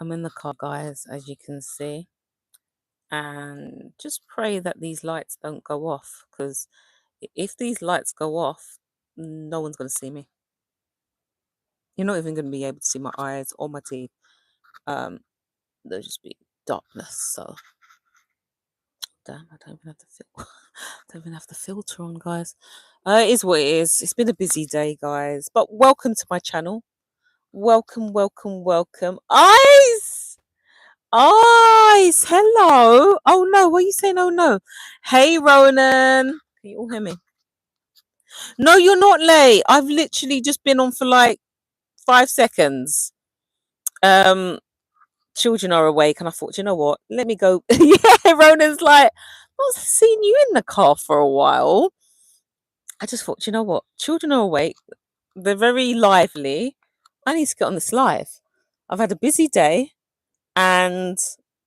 I'm in the car, guys, as you can see. And just pray that these lights don't go off, because if these lights go off, no one's going to see me. You're not even going to be able to see my eyes or my teeth. There'll just be darkness. So, damn, I don't even have the filter on, guys. It is what it is. It's been a busy day, guys. But welcome to my channel. Welcome, welcome, welcome. Eyes! Eyes! Hello! Oh no, what are you saying? Oh no. Hey, Ronan. Can you all hear me? No, you're not late. I've literally just been on for like 5 seconds. Children are awake, and I thought, you know what? Let me go. Yeah, Ronan's like, I've seen you in the car for a while. I just thought, you know what? Children are awake. They're very lively. I need to get on this live. I've had a busy day, and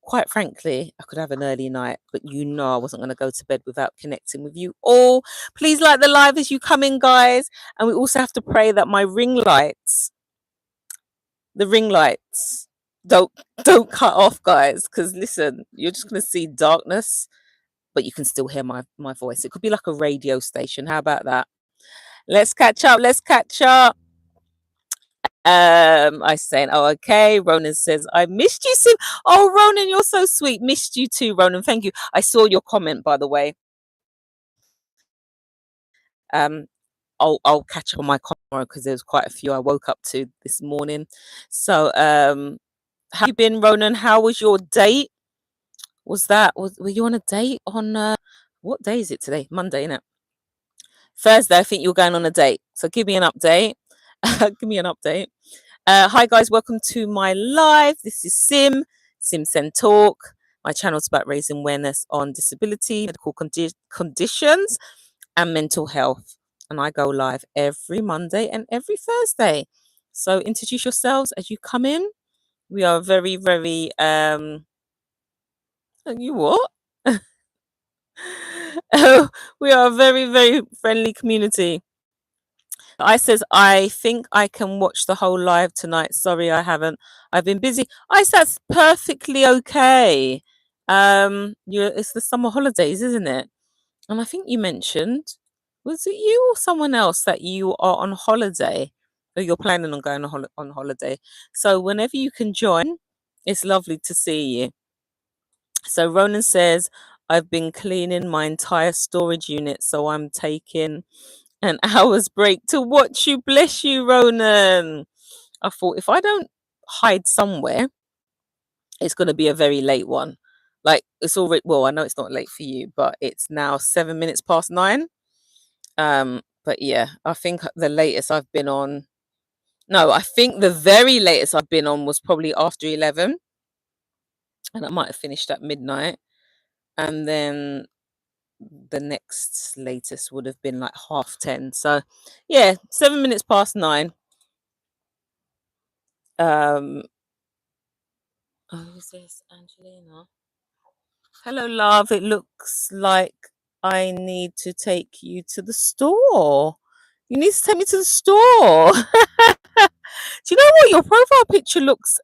quite frankly, I could have an early night, but I wasn't going to go to bed without connecting with you all. Please like the live as you come in, guys. And we also have to pray that my the ring lights, don't cut off, guys, because listen, you're just going to see darkness, but you can still hear my voice. It could be like a radio station. How about that? Let's catch up. I saying, oh, okay. Ronan says, I missed you, Sim. Oh, Ronan, you're so sweet. Missed you too, Ronan. Thank you. I saw your comment, by the way. I'll catch up on my comment because there's quite a few I woke up to this morning. So, how have you been, Ronan? How was your date? Were you on a date on what day is it today? Monday, innit? Thursday, I think you're going on a date. So give me an update. Give me an update. Hi guys, welcome to my live. This is SimSENDTalk. My channel's about raising awareness on disability, medical conditions, and mental health. And I go live every Monday and every Thursday. So introduce yourselves as you come in. We are very, very you what? We are a very, very friendly community. I says, I think I can watch the whole live tonight. Sorry, I haven't. I've been busy. That's perfectly okay. It's the summer holidays, isn't it? And I think you mentioned, was it you or someone else that you are on holiday, or you're planning on going on holiday? So whenever you can join, it's lovely to see you. So Ronan says, I've been cleaning my entire storage unit, so I'm taking an hour's break to watch you. Bless you, Ronan. I thought, if I don't hide somewhere, it's going to be a very late one. Like, it's already, well, I know it's not late for you, but it's now 7 minutes past 9. But yeah, I think the latest I've been on, no, I think the very latest I've been on was probably after 11, and I might have finished at midnight. And then the next latest would have been like 10:30. So yeah, 7 minutes past 9. Who's this? Angelina. Hello, love. It looks like I need to take you to the store. You need to take me to the store. Do you know what? Your profile picture looks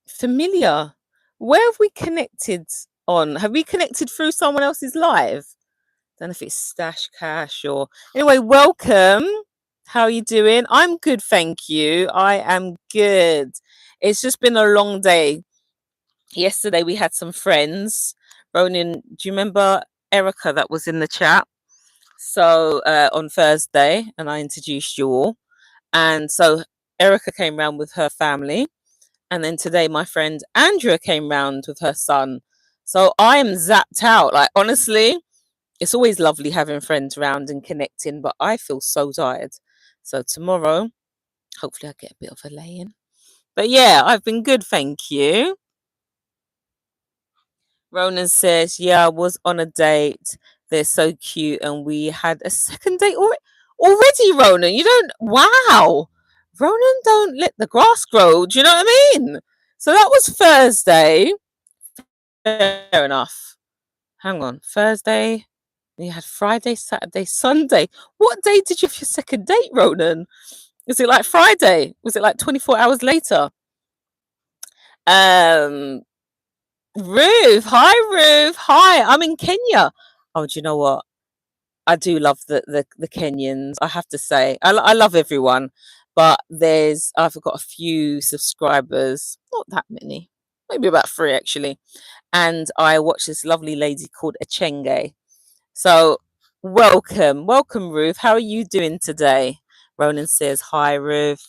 familiar. Where have we connected on? Have we connected through someone else's live? Don't know if it's Stash Cash or... Anyway, welcome. How are you doing? I'm good, thank you. I am good. It's just been a long day. Yesterday we had some friends. Ronan, do you remember Erica that was in the chat? So on Thursday, and I introduced you all. And so Erica came round with her family. And then today my friend Andrea came round with her son. So I am zapped out. Like, honestly, it's always lovely having friends around and connecting, but I feel so tired. So tomorrow, hopefully I get a bit of a lay-in. But yeah, I've been good, thank you. Ronan says, yeah, I was on a date. They're so cute. And we had a second date already, Ronan. You don't, wow. Ronan, don't let the grass grow. Do you know what I mean? So that was Thursday. Fair enough. Hang on. Thursday. You had Friday, Saturday, Sunday. What day did you have your second date, Ronan? Was it like Friday? Was it like 24 hours later? Um, Ruth, hi Ruth, hi. I'm in Kenya. Oh, do you know what? I do love the Kenyans. I have to say, I love everyone, but I've got a few subscribers, not that many, maybe about three actually, and I watch this lovely lady called Achenge. So welcome Ruth. How are you doing today? Ronan says hi Ruth.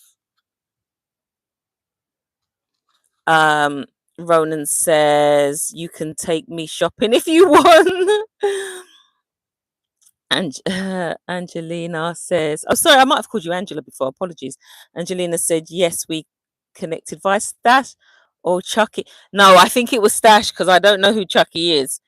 Um, Ronan says you can take me shopping if you want. And Angelina says, "Oh, sorry, I might have called you Angela before. Apologies." Angelina said, "Yes, we connected via Stash or Chucky." No, I think it was Stash because I don't know who Chucky is.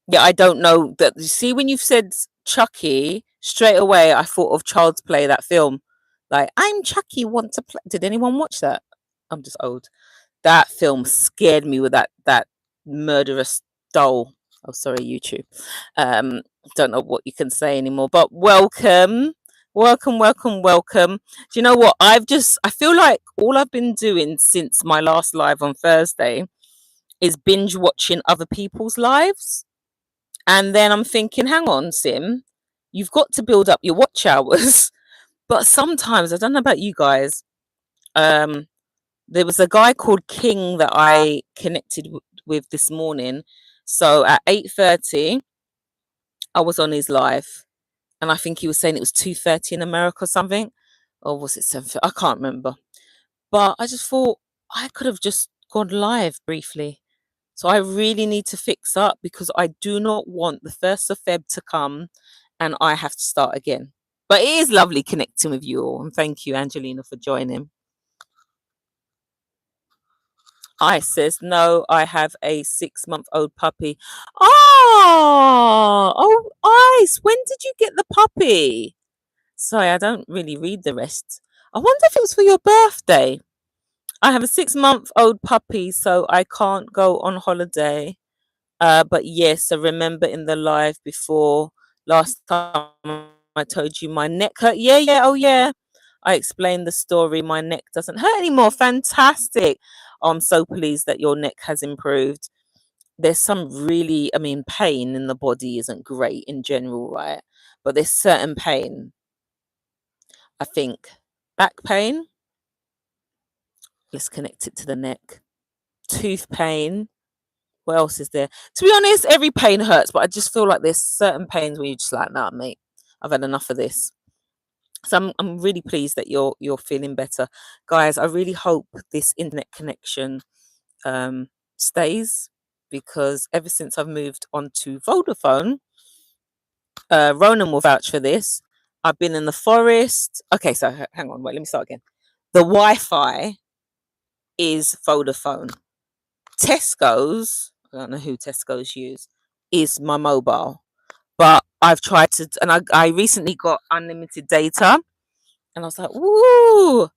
Yeah, I don't know that. You see, when you've said Chucky, straight away I thought of Child's Play, that film. Like, I'm Chucky, want to play. Did anyone watch that? I'm just old. That film scared me with that murderous doll. Oh, sorry, YouTube. Um, don't know what you can say anymore. But welcome. Do you know what? I feel like all I've been doing since my last live on Thursday is binge watching other people's lives. And then I'm thinking, hang on, Sim, you've got to build up your watch hours. But sometimes, I don't know about you guys, um, there was a guy called King that I connected with this morning. So at 8:30, I was on his live, and I think he was saying it was 2:30 in America or something, or was it 7:30? I can't remember. But I just thought I could have just gone live briefly. So I really need to fix up because I do not want the 1st of Feb to come and I have to start again. But it is lovely connecting with you all, and thank you, Angelina, for joining. I says, no, I have a 6-month-old puppy. Oh, Ice, when did you get the puppy? Sorry, I don't really read the rest. I wonder if it was for your birthday. I have a 6-month-old puppy, so I can't go on holiday. But yes, I remember in the live before last time I told you my neck hurt. Yeah, oh yeah. I explained the story. My neck doesn't hurt anymore. Fantastic. I'm so pleased that your neck has improved. There's some really, I mean, pain in the body isn't great in general, right? But there's certain pain. I think back pain, let's connect it to the neck. Tooth pain. What else is there? To be honest, every pain hurts, but I just feel like there's certain pains where you're just like, nah, mate, I've had enough of this. So I'm really pleased that you're feeling better, guys. I really hope this internet connection stays because ever since I've moved on to Vodafone, Ronan will vouch for this. I've been in the forest. Okay, so hang on, wait, let me start again. The Wi-Fi is Vodafone. Tesco's, I don't know who Tesco's use, is my mobile. But I've tried to, and I recently got unlimited data, and I was like, "Ooh!"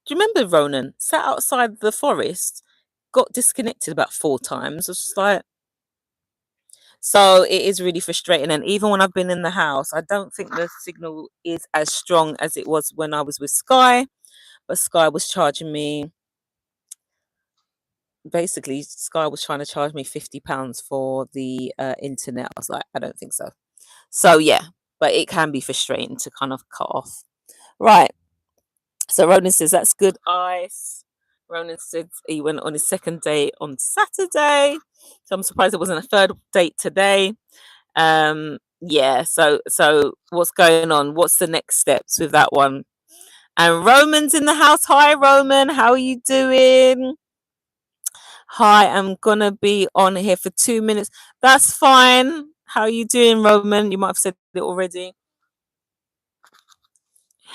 Do you remember Ronan? Sat outside the forest, got disconnected about 4 times. I was just like, so it is really frustrating. And even when I've been in the house, I don't think the signal is as strong as it was when I was with Sky. But Sky was charging me, basically, Sky was trying to charge me £50 for the internet. I was like, I don't think so. So yeah, but it can be frustrating to kind of cut off. Right. So Ronan says that's good ice. Ronan said he went on his second date on Saturday. So I'm surprised there wasn't a third date today. Yeah, so what's going on? What's the next steps with that one? And Roman's in the house. Hi Roman, how are you doing? Hi, I'm gonna be on here for 2 minutes. That's fine. How are you doing, Roman? You might have said it already.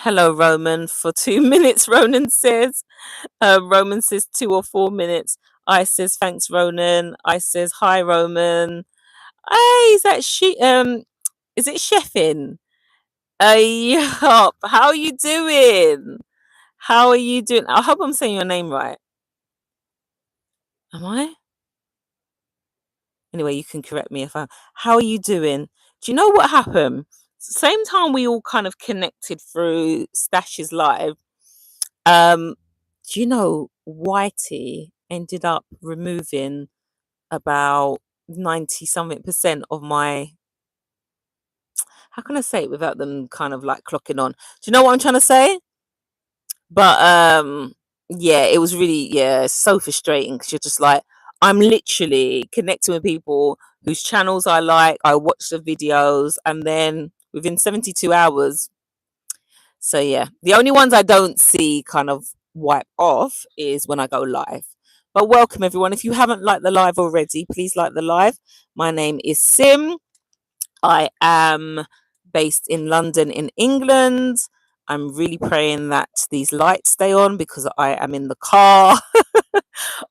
Hello, Roman. For 2 minutes, Ronan says. Roman says 2 or 4 minutes. I says thanks, Ronan. I says hi, Roman. Hey, is it Chefin? Yup. How are you doing? How are you doing? I hope I'm saying your name right. Am I? Anyway, you can correct me if I. How are you doing? Do you know what happened? Same time we all kind of connected through Stash's live. Um, do you know Whitey ended up removing about 90 something percent of my, how can I say it without them kind of like clocking on? Do you know what I'm trying to say? But yeah, it was really, yeah, so frustrating because you're just like, I'm literally connecting with people whose channels I like, I watch the videos, and then within 72 hours. So yeah, the only ones I don't see kind of wipe off is when I go live. But welcome everyone. If you haven't liked the live already, please like the live. My name is Sim. I am based in London in England. I'm really praying that these lights stay on because I am in the car.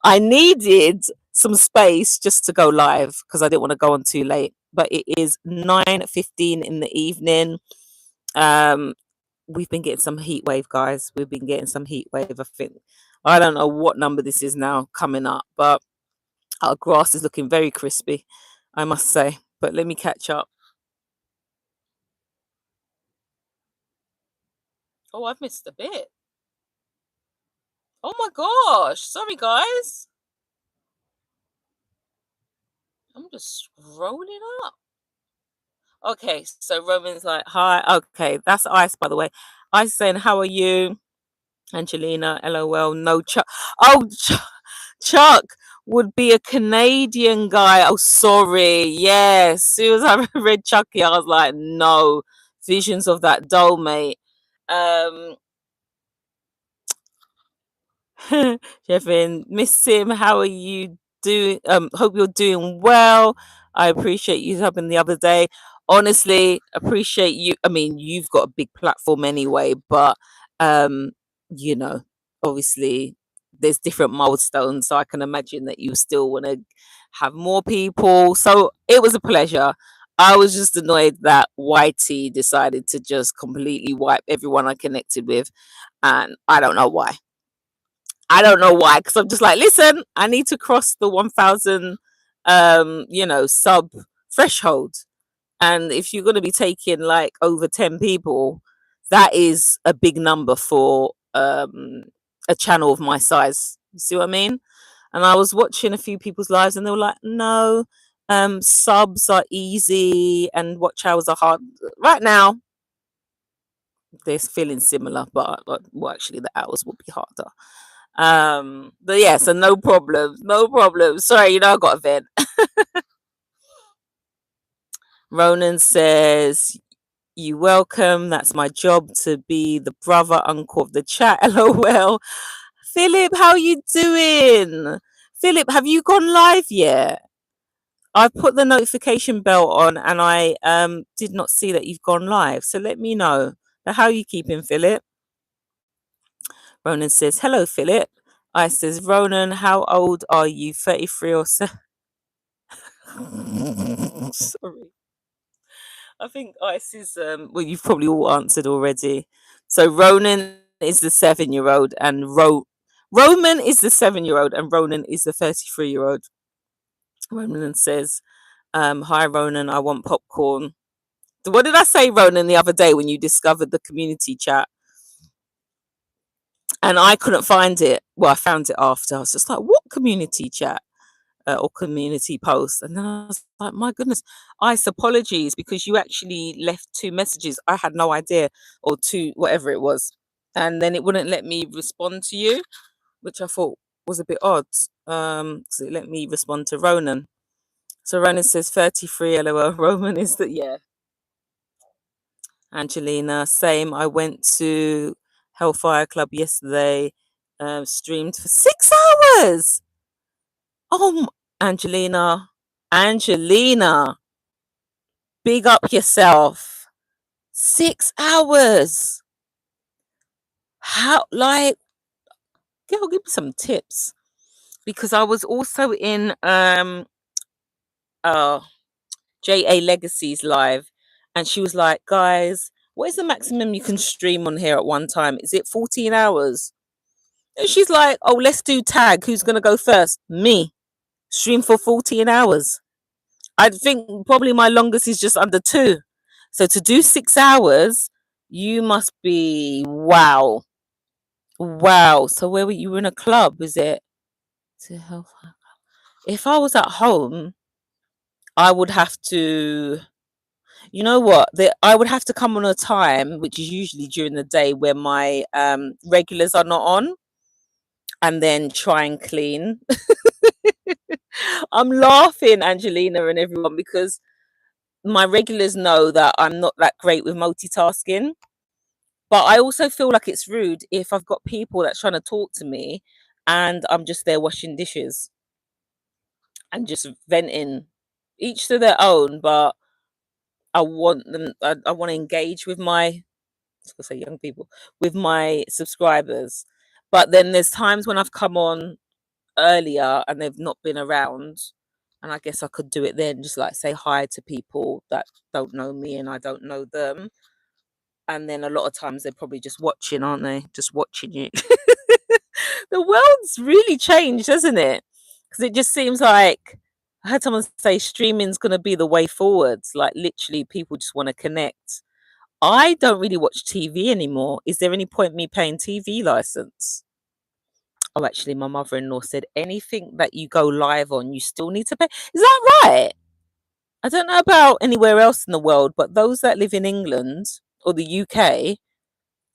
I needed some space just to go live because I didn't want to go on too late. But it is 9:15 in the evening. Um, we've been getting some heat wave, guys. We've been getting some heat wave. I think I don't know what number this is now coming up, but our grass is looking very crispy, I must say. But let me catch up. Oh, I've missed a bit. Oh my gosh. Sorry, guys. I'm just scrolling up. Okay, so Roman's like, hi. Okay, that's Ice, by the way. Ice saying, how are you? Angelina, LOL, no Chuck. Oh, Chuck would be a Canadian guy. Oh, sorry. Yes. As soon as I read Chucky, I was like, no. Visions of that doll, mate. Um, Jeffin, Miss Sim, how are you doing? Hope you're doing well. I appreciate you helping the other day. Honestly, appreciate you. I mean, you've got a big platform anyway, but um, you know, obviously there's different milestones, so I can imagine that you still want to have more people. So it was a pleasure. I was just annoyed that YT decided to just completely wipe everyone I connected with, and I don't know why. I don't know why, because I'm just like, listen, I need to cross the 1,000, sub threshold. And if you're going to be taking like over 10 people, that is a big number for a channel of my size. You see what I mean? And I was watching a few people's lives and they were like, no, subs are easy and watch hours are hard. Right now, they're feeling similar, but well, actually, the hours will be harder. But yeah, so no problem, no problem. Sorry, I got a vent. Ronan says, you welcome. That's my job to be the brother uncle of the chat. LOL. Philip, how you doing? Philip, have you gone live yet? I've put the notification bell on and I did not see that you've gone live. So let me know. Now, how are you keeping, Philip? Ronan says, hello, Philip. I says, Ronan, how old are you? 33 or so? Sorry. I think Ice is well, you've probably all answered already. So Ronan is the 7-year old and Roman is the 7-year old and Ronan is the 33-year old. Ronan says, hi Ronan, I want popcorn. What did I say, Ronan, the other day when you discovered the community chat? And I couldn't find it. Well, I found it after. I was just like, what community chat? Or community post. And then I was like, my goodness, Ice, apologies because you actually left 2 messages. I had no idea, or 2, whatever it was. And then it wouldn't let me respond to you, which I thought was a bit odd. Because it let me respond to Ronan. So Ronan says 33, LOL. Roman is that, yeah. Angelina, same. I went to Hellfire Club yesterday, streamed for 6 hours. Oh, Angelina, big up yourself. 6 hours. How, like, girl, give me some tips. Because I was also in uh JA Legacy's live and she was like, guys, what is the maximum you can stream on here at one time? Is it 14 hours? And she's like, oh, let's do tag. Who's gonna go first? Me. Stream for 14 hours. I think probably my longest is just under 2. So to do 6 hours, you must be wow. Wow. So where were you in a club? Is it to help. If I was at home, I would have to, you know what? I would have to come on a time, which is usually during the day, where my regulars are not on, and then try and clean. I'm laughing, Angelina and everyone, because my regulars know that I'm not that great with multitasking. But I also feel like it's rude if I've got people that's trying to talk to me and I'm just there washing dishes and just venting, each to their own. But I want them, I want to engage with my, I was gonna say young people, with my subscribers. But then there's times when I've come on earlier and they've not been around. And I guess I could do it then, just like say hi to people that don't know me and I don't know them. And then a lot of times they're probably just watching, aren't they? Just watching you. The world's really changed, hasn't it? Because it just seems like I heard someone say streaming's going to be the way forwards. Like literally, people just want to connect. I don't really watch TV anymore. Is there any point me paying TV license? Oh, actually, my mother-in-law said anything that you go live on, you still need to pay. Is that right? I don't know about anywhere else in the world, but those that live in England or the UK,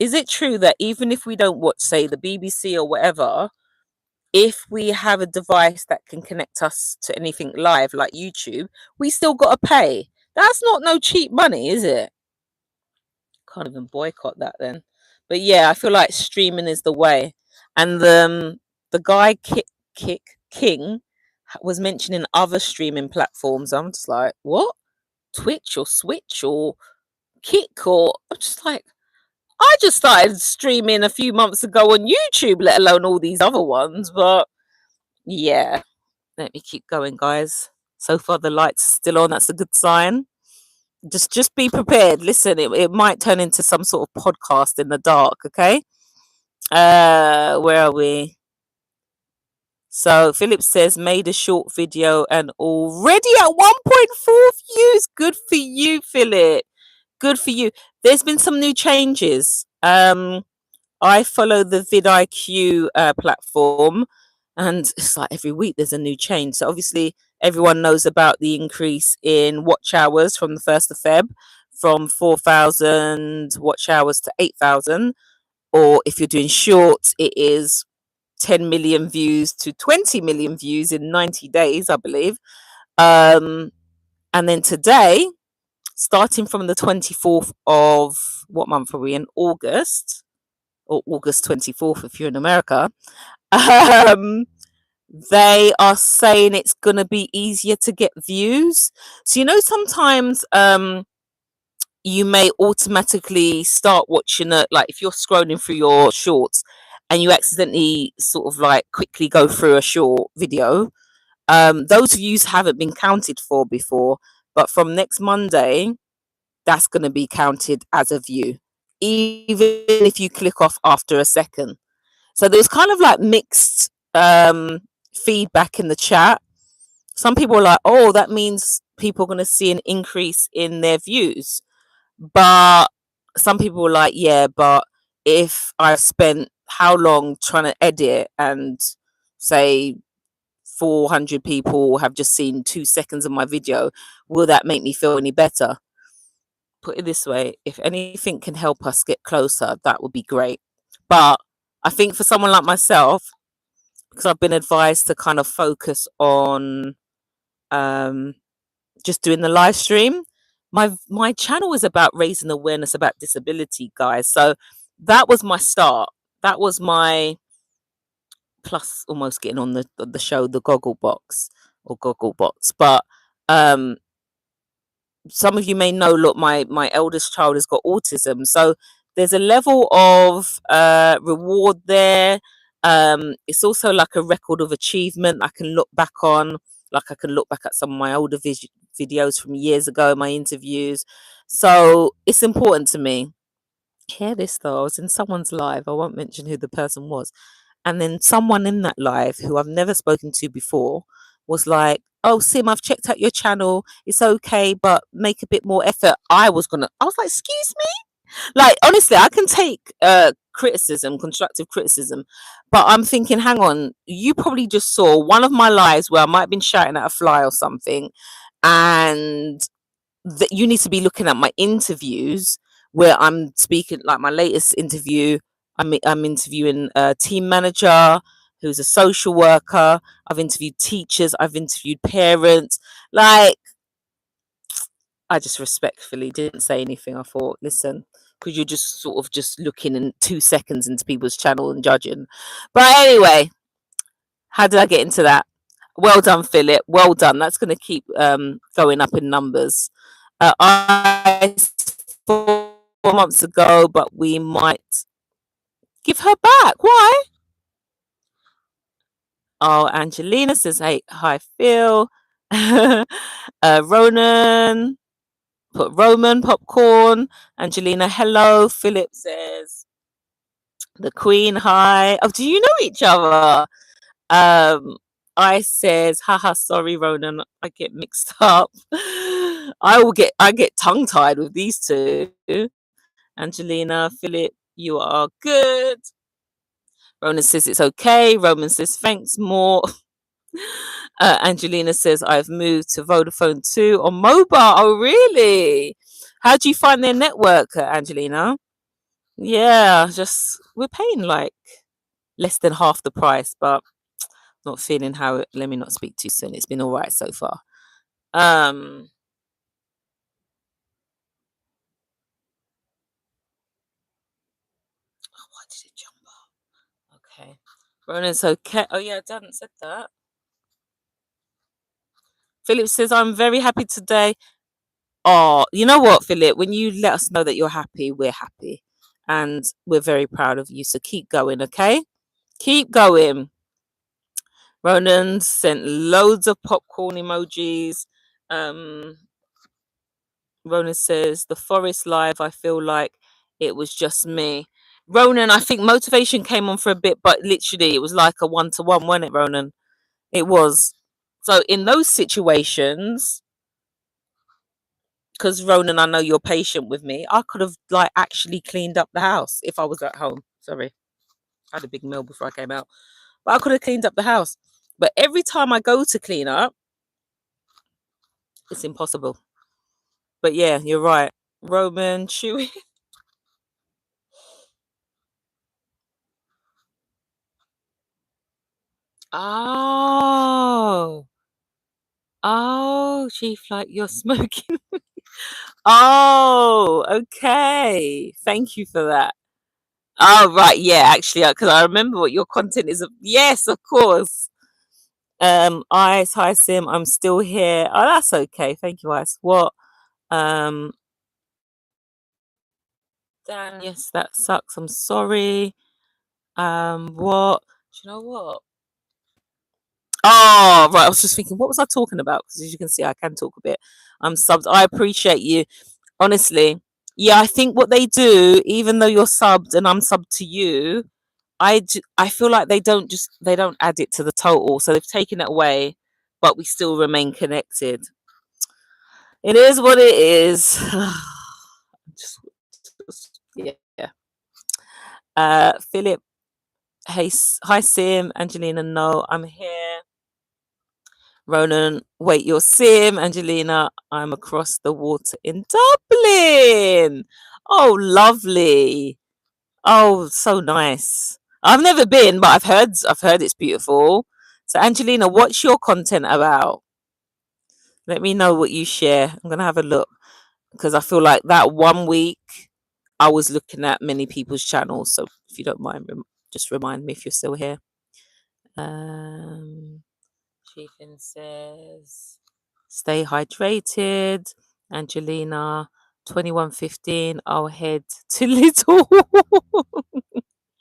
is it true that even if we don't watch, say, the BBC or whatever, if we have a device that can connect us to anything live like YouTube, we still got to pay? That's not no cheap money, is it? Can't even boycott that then. But yeah, I feel like streaming is the way. And the guy Kick King was mentioning other streaming platforms. I'm just like, what? Twitch or Switch or Kick, or I'm just like, I just started streaming a few months ago on YouTube, let alone all these other ones. But yeah, let me keep going, guys. So far the lights are still on. That's a good sign. Just be prepared. Listen, it might turn into some sort of podcast in the dark, okay? Where are we? So Philip says made a short video and already at 1.4 views. Good for you, Philip. Good for you. There's been some new changes. I follow the vidIQ platform, and it's like every week there's a new change. So obviously everyone knows about the increase in watch hours from the 1st of Feb, from 4,000 watch hours to 8,000. Or if you're doing shorts, it is 10 million views to 20 million views in 90 days, I believe. And then today, starting from the 24th of, what month are we in? August, or August 24th if you're in America, they are saying it's going to be easier to get views. So, you know, sometimes you may automatically start watching it, like if you're scrolling through your shorts and you accidentally sort of like quickly go through a short video, those views haven't been counted for before, but from next Monday, that's going to be counted as a view, even if you click off after a second. So there's kind of like mixed feedback in the chat. Some people are like, oh, that means people are going to see an increase in their views. But some people are like, yeah, but if I've spent how long trying to edit and say 400 people have just seen 2 seconds of my video, will that make me feel any better? Put it this way, if anything can help us get closer, that would be great. But I think for someone like myself, because I've been advised to kind of focus on just doing the live stream, my channel is about raising awareness about disability, guys. So that was my start. That was my, plus almost getting on the show, the Goggle Box or Goggle Box. But some of you may know, look, my eldest child has got autism, so there's a level of reward there. It's also like a record of achievement I can look back on. Like I can look back at some of my older videos from years ago, my interviews. So it's important to me. Hear this though, I was in someone's live, I won't mention who the person was, and then someone in that live who I've never spoken to before was like, oh Sim, I've checked out your channel, it's okay, but make a bit more effort. I was like, excuse me, Like, honestly, I can take criticism, constructive criticism, but I'm thinking, hang on, you probably just saw one of my lives where I might have been shouting at a fly or something, and that you need to be looking at my interviews where I'm speaking, like my latest interview. I'm interviewing a team manager who's a social worker. I've interviewed teachers. I've interviewed parents. Like, I just respectfully didn't say anything. I thought, listen, because you're just sort of just looking in 2 seconds into people's channel and judging. But anyway, how did I get into that? Well done, Philip. Well done. That's going to keep going up in numbers. I 4 months ago, but we might give her back. Why? Oh, Angelina says, "Hey, hi, Phil." Ronan put Roman popcorn. Angelina, hello. Philip says, the Queen, hi. Oh, do you know each other? Um, I says, haha, sorry, Ronan, I get mixed up. I get tongue tied with these two. Angelina, Philip, you are good. Ronan says it's okay. Roman says thanks more. Angelina says I've moved to Vodafone 2 on mobile. Oh, really? How do you find their network, Angelina? Yeah, just we're paying like less than half the price, but not feeling how it, let me not speak too soon. It's been all right so far. Um, why did it jump up? Okay. Ronan's okay. Oh yeah, I hadn't said that. Philip says I'm very happy today. Oh, you know what, Philip? When you let us know that you're happy, we're happy. And we're very proud of you. So keep going, okay? Keep going. Ronan sent loads of popcorn emojis. Um, Ronan says, the forest live, I feel like it was just me. Ronan, I think motivation came on for a bit, but literally it was like a 1-to-1, wasn't it, Ronan? It was. So in those situations, because Ronan, I know you're patient with me, I could have like actually cleaned up the house if I was at home. Sorry. I had a big meal before I came out. But I could have cleaned up the house. But every time I go to clean up, it's impossible. But yeah, you're right. Roman, Chewy. Oh. Oh, Chief, like you're smoking. Oh, okay. Thank you for that. Oh, right. Yeah, actually, because I remember what your content is. Yes, of course. Ice, hi Sim, I'm still here. Oh, that's okay. Thank you, Ice. What? Um, Dan, yes, that sucks. I'm sorry. What? Do you know what? Oh, right. I was just thinking, what was I talking about? Because as you can see, I can talk a bit. I'm subbed. I appreciate you. Honestly. Yeah, I think what they do, even though you're subbed and I'm subbed to you, I feel like they don't add it to the total. So they've taken it away, but we still remain connected. It is what it is. Yeah. Philip, hey, hi Sim, Angelina. No, I'm here. Ronan, wait, you're Sim, Angelina. I'm across the water in Dublin. Oh, lovely. Oh, so nice. I've never been, but I've heard it's beautiful. So Angelina, what's your content about? Let me know what you share. I'm gonna have a look because I feel like that one week I was looking at many people's channels. So if you don't mind, just remind me if you're still here. Um, Chiefin says, "Stay hydrated." Angelina, 21:15. I'll head to Little.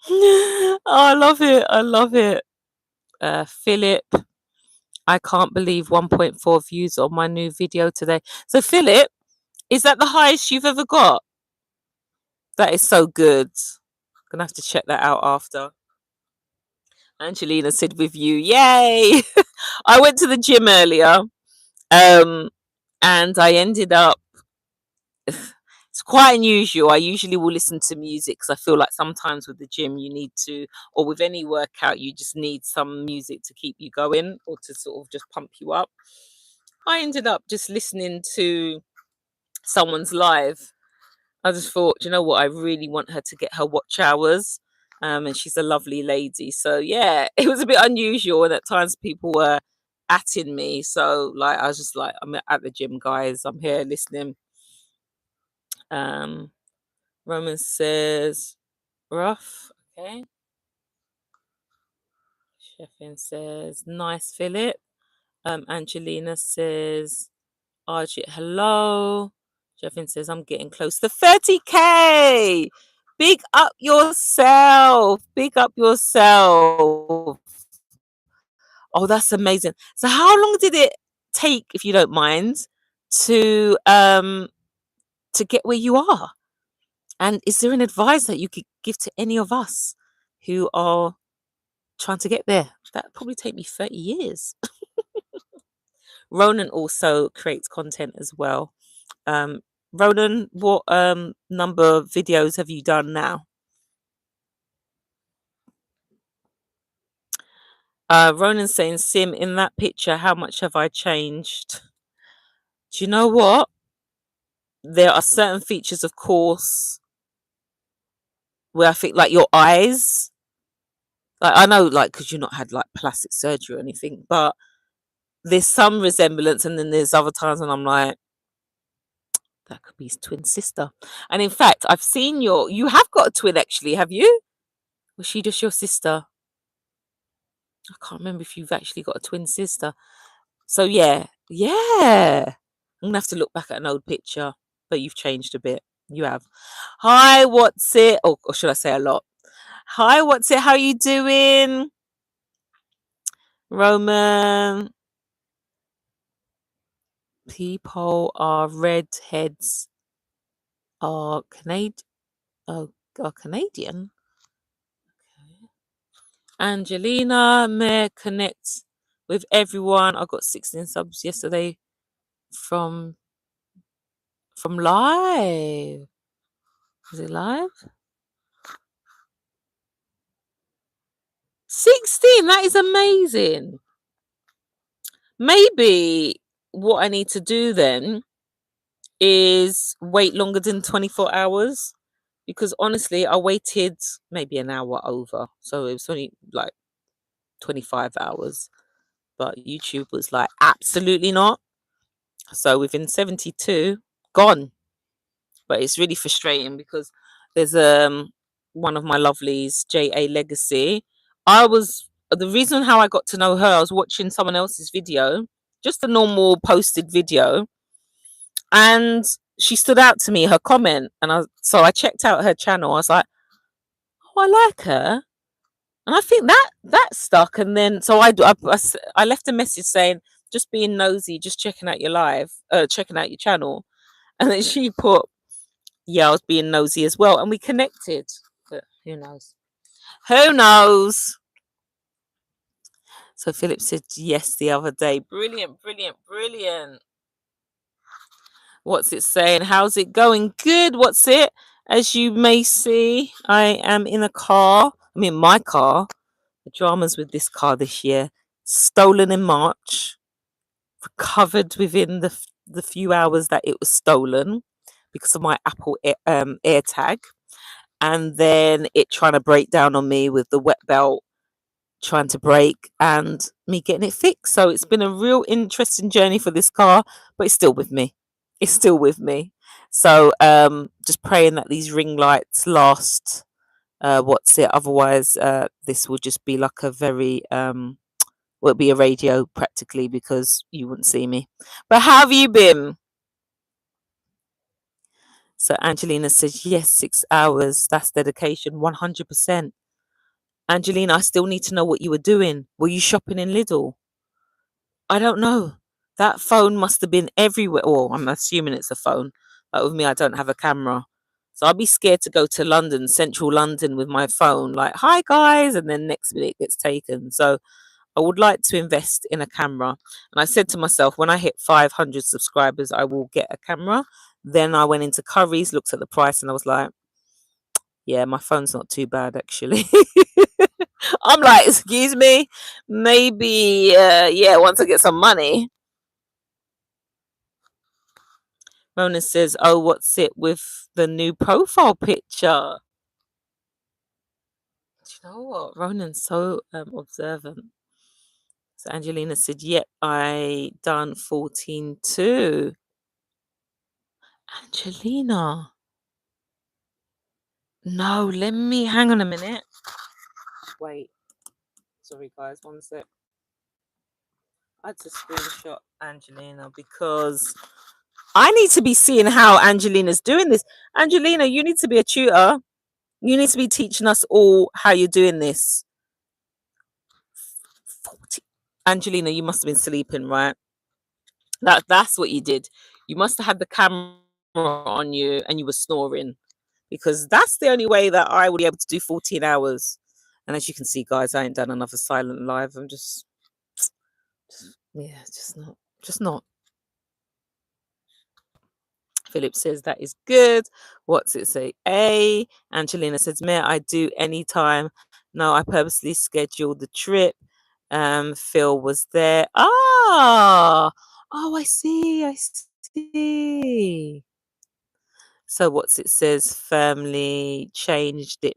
Oh, I love it. I love it. Philip, I can't believe 1.4 views on my new video today. So, Philip, is that the highest you've ever got? That is so good. Gonna have to check that out after. Angelina said with you, yay! I went to the gym earlier, um, and I ended up. It's quite unusual. I usually will listen to music because I feel like sometimes with the gym you need to, or with any workout, you just need some music to keep you going or to sort of just pump you up. I ended up just listening to someone's live. I just thought, you know what, I really want her to get her watch hours. And she's a lovely lady. So yeah, it was a bit unusual, and at times people were atting me. So like I was just like, I'm at the gym, guys. I'm here listening. Um Roman says rough. Okay. Sheffin says nice, Philip. Angelina says Arjit, hello. Sheffin says I'm getting close to 30K. Big up yourself. Big up yourself. Oh, that's amazing. So how long did it take, if you don't mind, to get where you are? And is there an advice that you could give to any of us who are trying to get there? That probably take me 30 years. Ronan also creates content as well. Ronan, what number of videos have you done now? Ronan's saying, Sim, in that picture, how much have I changed? Do you know what? There are certain features, of course, where I think like your eyes, like I know, like, because you've not had like plastic surgery or anything, but there's some resemblance, and then there's other times when I'm like, that could be his twin sister. And in fact, I've seen you have got a twin actually, have you? Was she just your sister? I can't remember if you've actually got a twin sister. So yeah, yeah. I'm gonna have to look back at an old picture, but you've changed a bit. You have. Hi, what's it? Or should I say a lot? Hi, what's it? How you doing? Roman. People are redheads are are Canadian. Okay. Angelina, Mayor connects with everyone. I got 16 subs yesterday from live. Was it live? 16. That is amazing. Maybe what I need to do then is wait longer than 24 hours, because honestly, I waited maybe an hour over. So it was only like 25 hours. But YouTube was like, absolutely not. So within 72, gone. But it's really frustrating because there's one of my lovelies, JA Legacy. The reason how I got to know her, I was watching someone else's video, just a normal posted video, and she stood out to me, her comment, and so I checked out her channel. I was like, oh, I like her, and I think that stuck. And then so I left a message saying, just being nosy, just checking out your checking out your channel, and then she put, yeah, I was being nosy as well, and we connected. But who knows? Who knows? So Philip said yes the other day. Brilliant, brilliant, brilliant. What's it saying? How's it going? Good. What's it? As you may see, I am in a car. I'm in my car. The dramas with this car this year. Stolen in March. Recovered within the few hours that it was stolen because of my Apple AirTag. And then it trying to break down on me with the wet belt trying to break and me getting it fixed. So it's been a real interesting journey for this car, but it's still with me. It's still with me. So just praying that these ring lights last. What's it? Otherwise, this will just be like a very well, it'll be a radio practically because you wouldn't see me. But how have you been? So Angelina says yes, 6 hours. That's dedication, 100%. Angelina, I still need to know what you were doing. Were you shopping in Lidl? I don't know. That phone must have been everywhere. Well, I'm assuming it's a phone. Like with me, I don't have a camera. So I'd be scared to go to London, central London, with my phone, like, hi guys, and then next minute it gets taken. So I would like to invest in a camera. And I said to myself, when I hit 500 subscribers, I will get a camera. Then I went into Curry's, looked at the price, and I was like, yeah, my phone's not too bad actually. I'm like, excuse me, maybe, yeah, once I get some money. Ronan says, oh, what's it with the new profile picture? Do you know what? Ronan's so observant. So Angelina said, yep, I done 14 too. Angelina. No, let me hang on a minute. Wait. Sorry guys, one sec. I had to screenshot Angelina because I need to be seeing how Angelina's doing this. Angelina, you need to be a tutor. You need to be teaching us all how you're doing this. 40. Angelina, you must have been sleeping, right? That's what you did. You must have had the camera on you and you were snoring, because that's the only way that I would be able to do 14 hours. And as you can see, guys, I ain't done another silent live. I'm just yeah, just not. Philip says that is good. What's it say? A. Angelina says, may I do anytime? No, I purposely scheduled the trip. Phil was there. Ah, oh, I see. I see. So what's it says? Firmly changed it.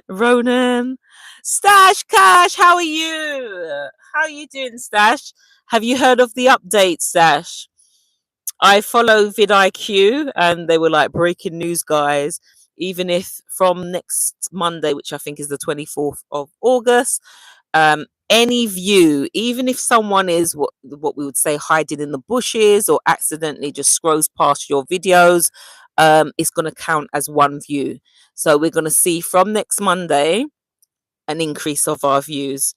Ronan. Stash Cash, how are you? How are you doing, Stash? Have you heard of the update, Stash? I follow vidIQ and they were like, breaking news, guys. Even if from next Monday, which I think is the 24th of August, any view, even if someone is what we would say hiding in the bushes or accidentally just scrolls past your videos, it's going to count as one view. So we're going to see from next Monday an increase of our views.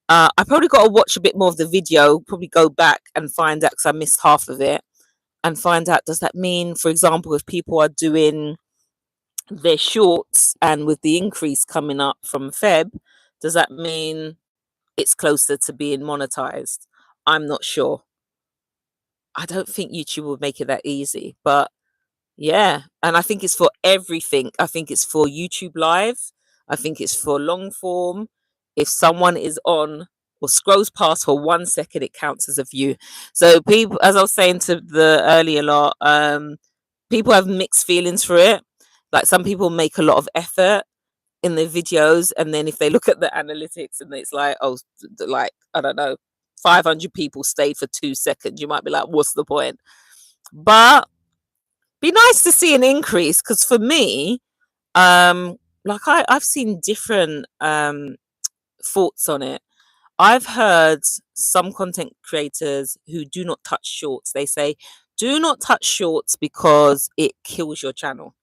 I probably got to watch a bit more of the video, probably go back and find out because I missed half of it, and find out, does that mean, for example, if people are doing their shorts and with the increase coming up from Feb, does that mean it's closer to being monetized? I'm not sure. I don't think YouTube will make it that easy, but yeah. And I think it's for everything. I think it's for YouTube Live. I think it's for long form. If someone is on or scrolls past for 1 second, it counts as a view. So people, as I was saying to the earlier lot, people have mixed feelings for it. Like some people make a lot of effort in the videos, and then if they look at the analytics and it's like, oh, like, I don't know, 500 people stayed for 2 seconds, you might be like, what's the point? But be nice to see an increase, because for me, like I've seen different thoughts on it. I've heard some content creators who do not touch shorts. They say, do not touch shorts because it kills your channel.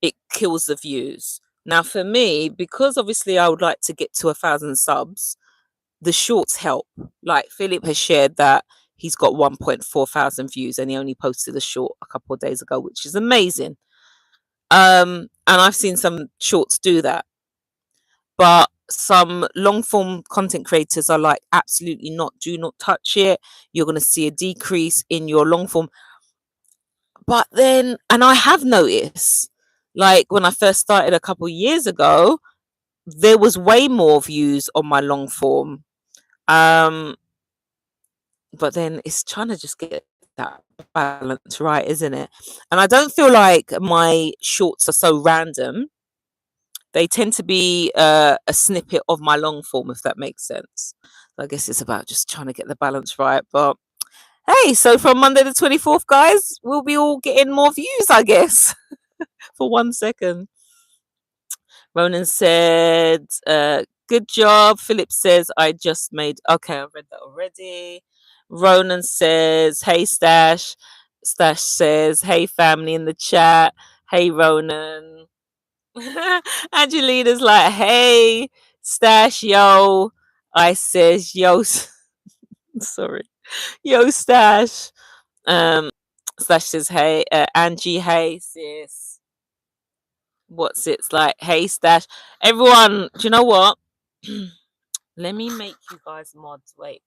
It kills the views. Now, for me, because obviously I would like to get to 1,000 subs, the shorts help. Like Philip has shared that he's got 1.4 thousand views and he only posted a short a couple of days ago, which is amazing. And I've seen some shorts do that. But some long form content creators are like, absolutely not, do not touch it. You're going to see a decrease in your long form. But then, and I have noticed, like when I first started a couple of years ago, there was way more views on my long form. But then it's trying to just get that balance right, isn't it? And I don't feel like my shorts are so random. They tend to be a snippet of my long form, if that makes sense. So I guess it's about just trying to get the balance right. But hey, so from Monday the 24th, guys, we'll be all getting more views, I guess, for 1 second. Ronan said, good job. Philip says, I just made. Okay, I read that already. Ronan says, hey, Stash. Stash says, hey, family in the chat. Hey, Ronan. Angelina's like, hey, Stash, yo. I says, yo, sorry, yo, Stash. Stash says, hey, Angie, hey, sis. What's it's like, hey, Stash. Everyone, do you know what? Let me make you guys mods. Wait.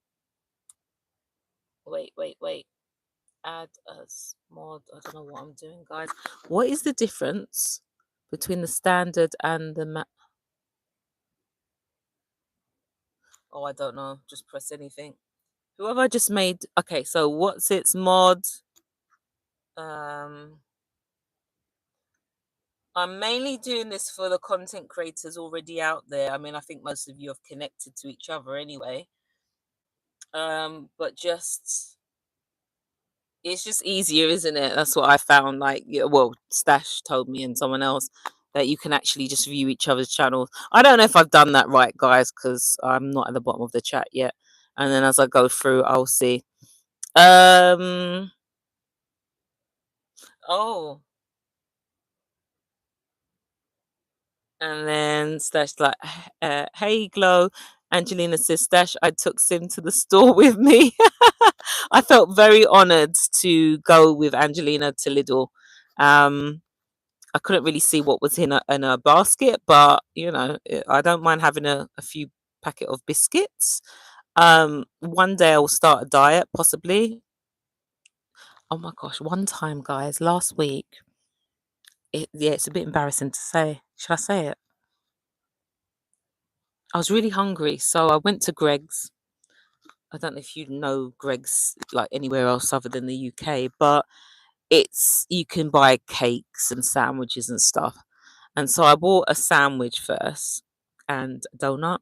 Add as mod. I don't know what I'm doing, guys. What is the difference between the standard and the Oh, I don't know. Just press anything. Who have I just made? Okay, so what's its mod? I'm mainly doing this for the content creators already out there. I mean, I think most of you have connected to each other anyway. But just it's just easier, isn't it? That's what I found. Like, yeah, well, Stash told me and someone else that you can actually just view each other's channels. I don't know if I've done that right, guys, because I'm not at the bottom of the chat yet. And then as I go through, I'll see. Oh, and then Stash like, hey, Glow. Angelina says, Stash, I took Sim to the store with me. I felt very honored to go with Angelina to Lidl. I couldn't really see what was in a basket, but you know, I don't mind having a few packet of biscuits. One day I'll start a diet, possibly. Oh my gosh, one time, guys, last week. Yeah, it's a bit embarrassing to say. Should I say it? I was really hungry, so I went to Greg's. I don't know if you know Greg's like anywhere else other than the UK, but it's you can buy cakes and sandwiches and stuff. And so I bought a sandwich first and a donut.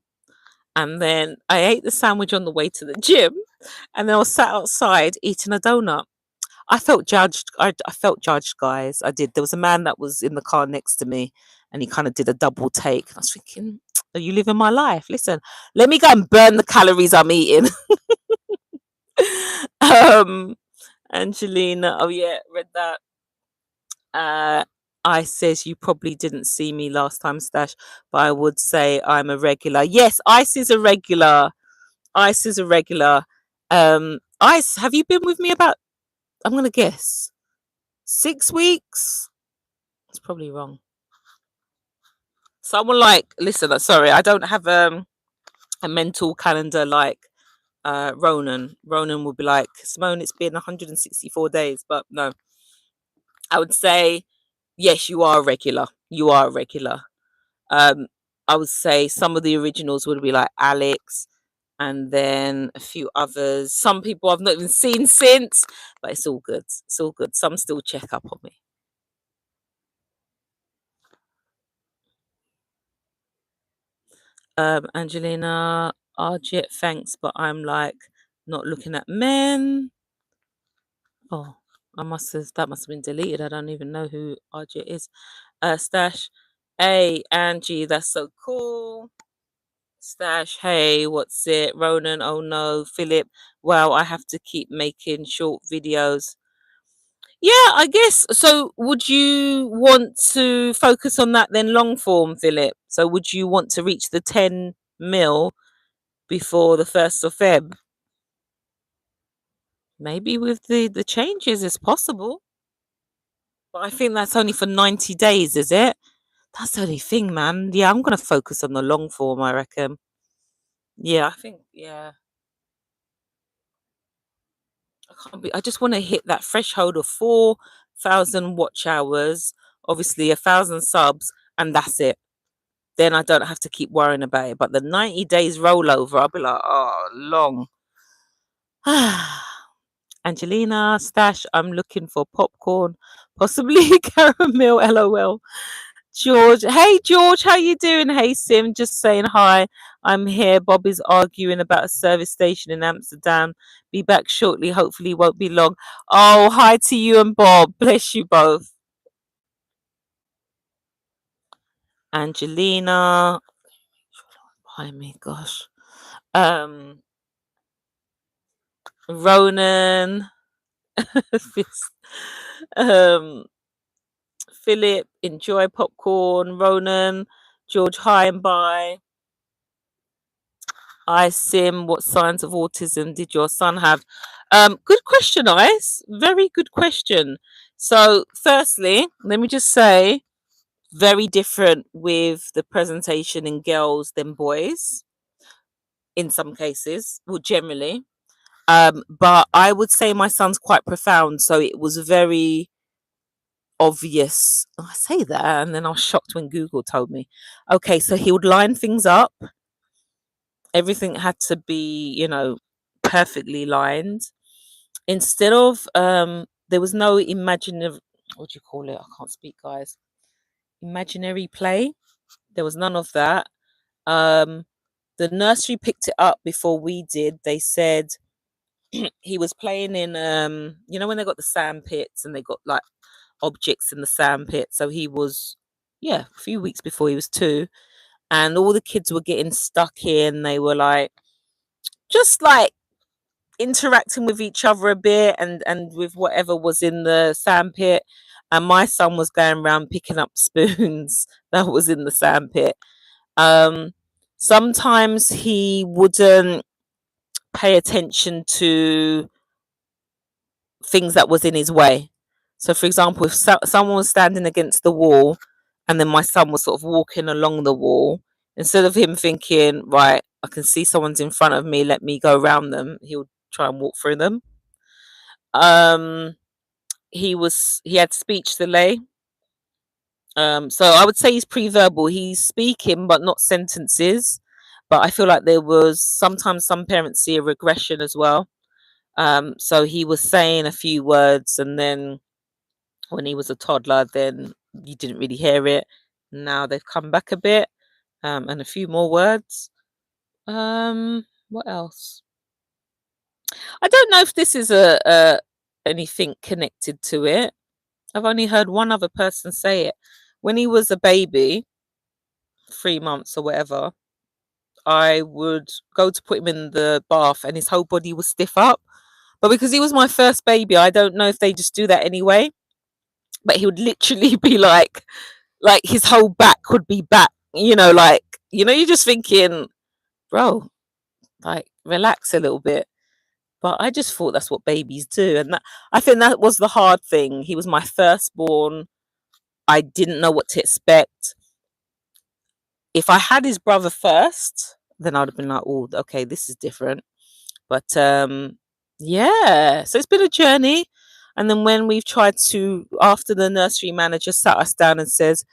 And then I ate the sandwich on the way to the gym. And then I was sat outside eating a donut. I felt judged. I felt judged, guys. I did. There was a man that was in the car next to me and he kind of did a double take. I was thinking, are you living my life? Listen, let me go and burn the calories I'm eating. um, Angelina, oh yeah, read that. I says you probably didn't see me last time, Stash, but I would say I'm a regular. Yes, Ice is a regular. Ice is a regular. Ice, have you been with me about? I'm gonna guess 6 weeks. It's probably wrong. Someone like listen. Sorry, I don't have a mental calendar like Ronan. Ronan would be like, Simone, it's been 164 days, but no, I would say yes, you are a regular. You are a regular. Um, I would say some of the originals would be like Alex, and then a few others. Some people I've not even seen since, but it's all good. It's all good. Some still check up on me. Angelina, Arjit, thanks, but I'm like not looking at men. Oh, that must have been deleted. I don't even know who Arjit is. Stash, hey Angie, that's so cool. Stash, hey, what's it? Ronan, oh no. Philip, wow, I have to keep making short videos. Yeah, I guess. So would you want to focus on that then long form, Philip? So would you want to reach the 10 mil before the 1st of Feb? Maybe with the changes it's possible. But I think that's only for 90 days, is it? That's the only thing, man. Yeah, I'm gonna focus on the long form, I reckon. Yeah, I think yeah. I just want to hit that threshold of 4,000 watch hours, obviously 1,000 subs, and that's it. Then I don't have to keep worrying about it. But the 90 days rollover, I'll be like, oh, long. Angelina, Stash, I'm looking for popcorn, possibly caramel, lol. George, hey George, how you doing? Hey Sim, just saying hi. I'm here. Bob is arguing about a service station in Amsterdam. Be back shortly. Hopefully, won't be long. Oh, hi to you and Bob. Bless you both. Angelina, hi me, gosh. Ronan, um, Philip, enjoy popcorn. Ronan, George, hi and bye. Sim, what signs of autism did your son have? Good question, Ice. Very good question. So, firstly, let me just say, very different with the presentation in girls than boys, in some cases, well, generally. But I would say my son's quite profound, so it was very obvious. I say that, and then I was shocked when Google told me. Okay, so he would line things up. Everything had to be, perfectly lined. Instead of there was no imaginative, what do you call it? I can't speak, guys. Imaginary play. There was none of that. Um, the nursery picked it up before we did. They said he was playing in when they got the sand pits and they got like objects in the sand pit. So he was, yeah, a few weeks before he was 2, and all the kids were getting stuck in. They were like just like interacting with each other a bit and with whatever was in the sand pit. And my son was going around picking up spoons that was in the sand pit. Um, Sometimes he wouldn't pay attention to things that was in his way. So, for example, if someone was standing against the wall and then my son was sort of walking along the wall, instead of him thinking, right, I can see someone's in front of me, let me go around them, he would try and walk through them. Um, he had speech delay. So I would say he's pre-verbal. He's speaking, but not sentences. But I feel like there was sometimes some parents see a regression as well. So he was saying a few words, and then when he was a toddler, then you didn't really hear it. Now they've come back a bit, and a few more words. What else? I don't know if this is a anything connected to it. I've only heard one other person say it. When he was a baby, 3 months or whatever, I would go to put him in the bath and his whole body was stiff up. But because he was my first baby, I don't know if they just do that anyway. But he would literally be like his whole back would be back, you're just thinking, bro, like relax a little bit. But I just thought that's what babies do. And I think that was the hard thing. He was my firstborn. I didn't know what to expect. If I had his brother first, then I'd have been like, oh, okay, this is different. But yeah, so it's been a journey. And then when we've tried to, after the nursery manager sat us down and says,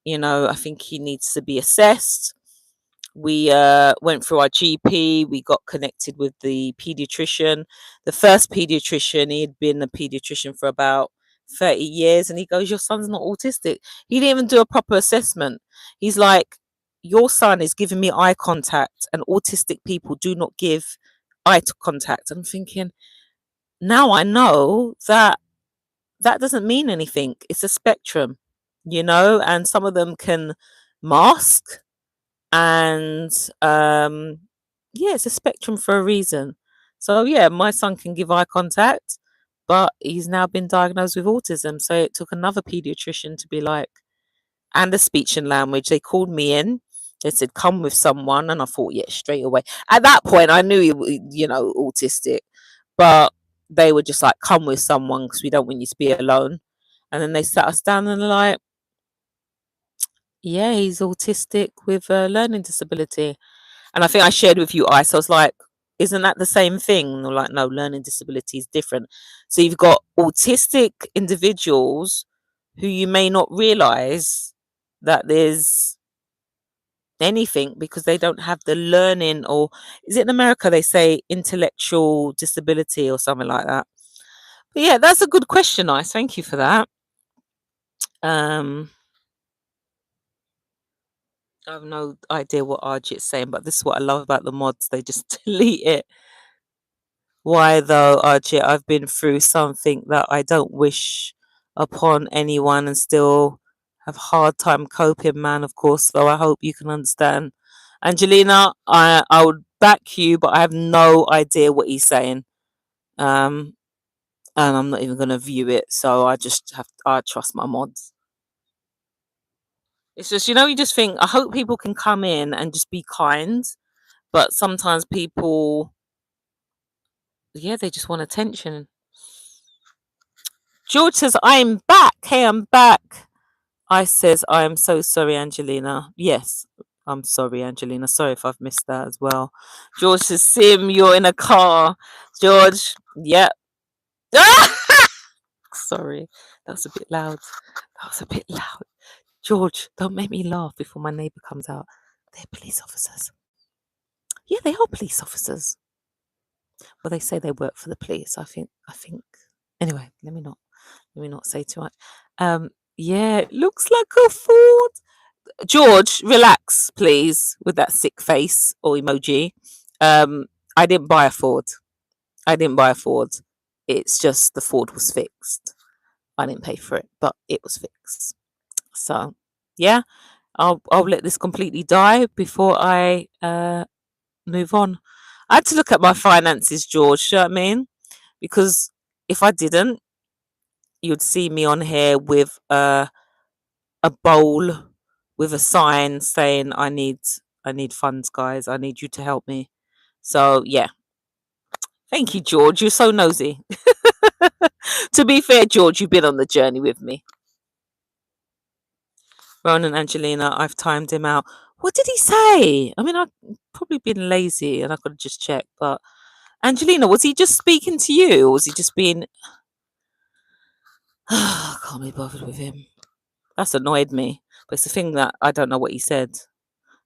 I think he needs to be assessed. We went through our GP. We got connected with the pediatrician. The first pediatrician, he had been a pediatrician for about 30 years. And he goes, your son's not autistic. He didn't even do a proper assessment. He's like, your son is giving me eye contact, and autistic people do not give eye contact. I'm thinking, now I know that that doesn't mean anything. It's a spectrum, and some of them can mask. And yeah, it's a spectrum for a reason. So yeah, my son can give eye contact, but he's now been diagnosed with autism. So it took another pediatrician to be like, and the speech and language. They called me in. They said, come with someone. And I thought, yeah, straight away. At that point, I knew he was, autistic. But they were just like, come with someone because we don't want you to be alone. And then they sat us down and they're like, yeah, he's autistic with a learning disability. And I think I shared with you, Ice. I was like, isn't that the same thing? And they're like, no, learning disability is different. So you've got autistic individuals who you may not realize that there's anything because they don't have the learning, or is it in America they say intellectual disability or something like that? But yeah, that's a good question, Ice. Thank you for that. I have no idea what Arjit's saying, but this is what I love about the mods. They just delete it. Why though, Arjit? I've been through something that I don't wish upon anyone and still have hard time coping, man, of course, so I hope you can understand. Angelina, I would back you, but I have no idea what he's saying. Um and I'm not even gonna view it, so I trust my mods. It's just, you just think, I hope people can come in and just be kind, but sometimes people, yeah, they just want attention. George says, I'm back. Hey, I'm back. I says, I am so sorry, Angelina. Yes, I'm sorry, Angelina. Sorry if I've missed that as well. George says, Sim, you're in a car. George. Yep. Sorry, that was a bit loud. That was a bit loud. George, don't make me laugh before my neighbour comes out. They're police officers. Yeah, they are police officers. Well, they say they work for the police. I think. Anyway, let me not say too much. Yeah, it looks like a Ford. George, relax, please, with that sick face or emoji. Um, I didn't buy a Ford. I didn't buy a Ford. It's just the Ford was fixed. I didn't pay for it, but it was fixed. So, yeah, I'll let this completely die before I move on. I had to look at my finances, George. You know what I mean? Because if I didn't, you'd see me on here with a bowl with a sign saying I need funds, guys. I need you to help me. So yeah, thank you, George. You're so nosy. To be fair, George, you've been on the journey with me. Ronan Angelina, I've timed him out. What did he say? I mean, I've probably been lazy and I could have just checked, but Angelina, was he just speaking to you or was he just being I can't be bothered with him. That's annoyed me. But it's the thing that I don't know what he said.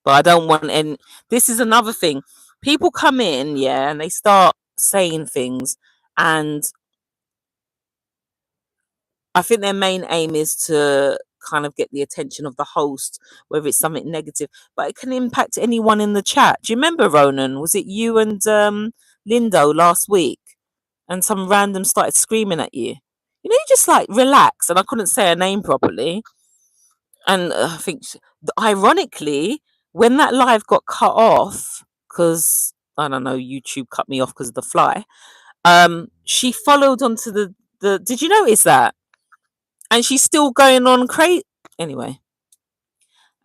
But I don't want and this is another thing. People come in, yeah, and they start saying things and I think their main aim is to kind of get the attention of the host, whether it's something negative, but it can impact anyone in the chat. Do you remember, Ronan? Was it you and Lindo last week? And some random started screaming at you. You know, you just like relax. And I couldn't say her name properly. And I think, ironically, when that live got cut off, because I don't know, YouTube cut me off because of the fly. She followed onto the. Did you notice that? And she's still going on crazy. Anyway,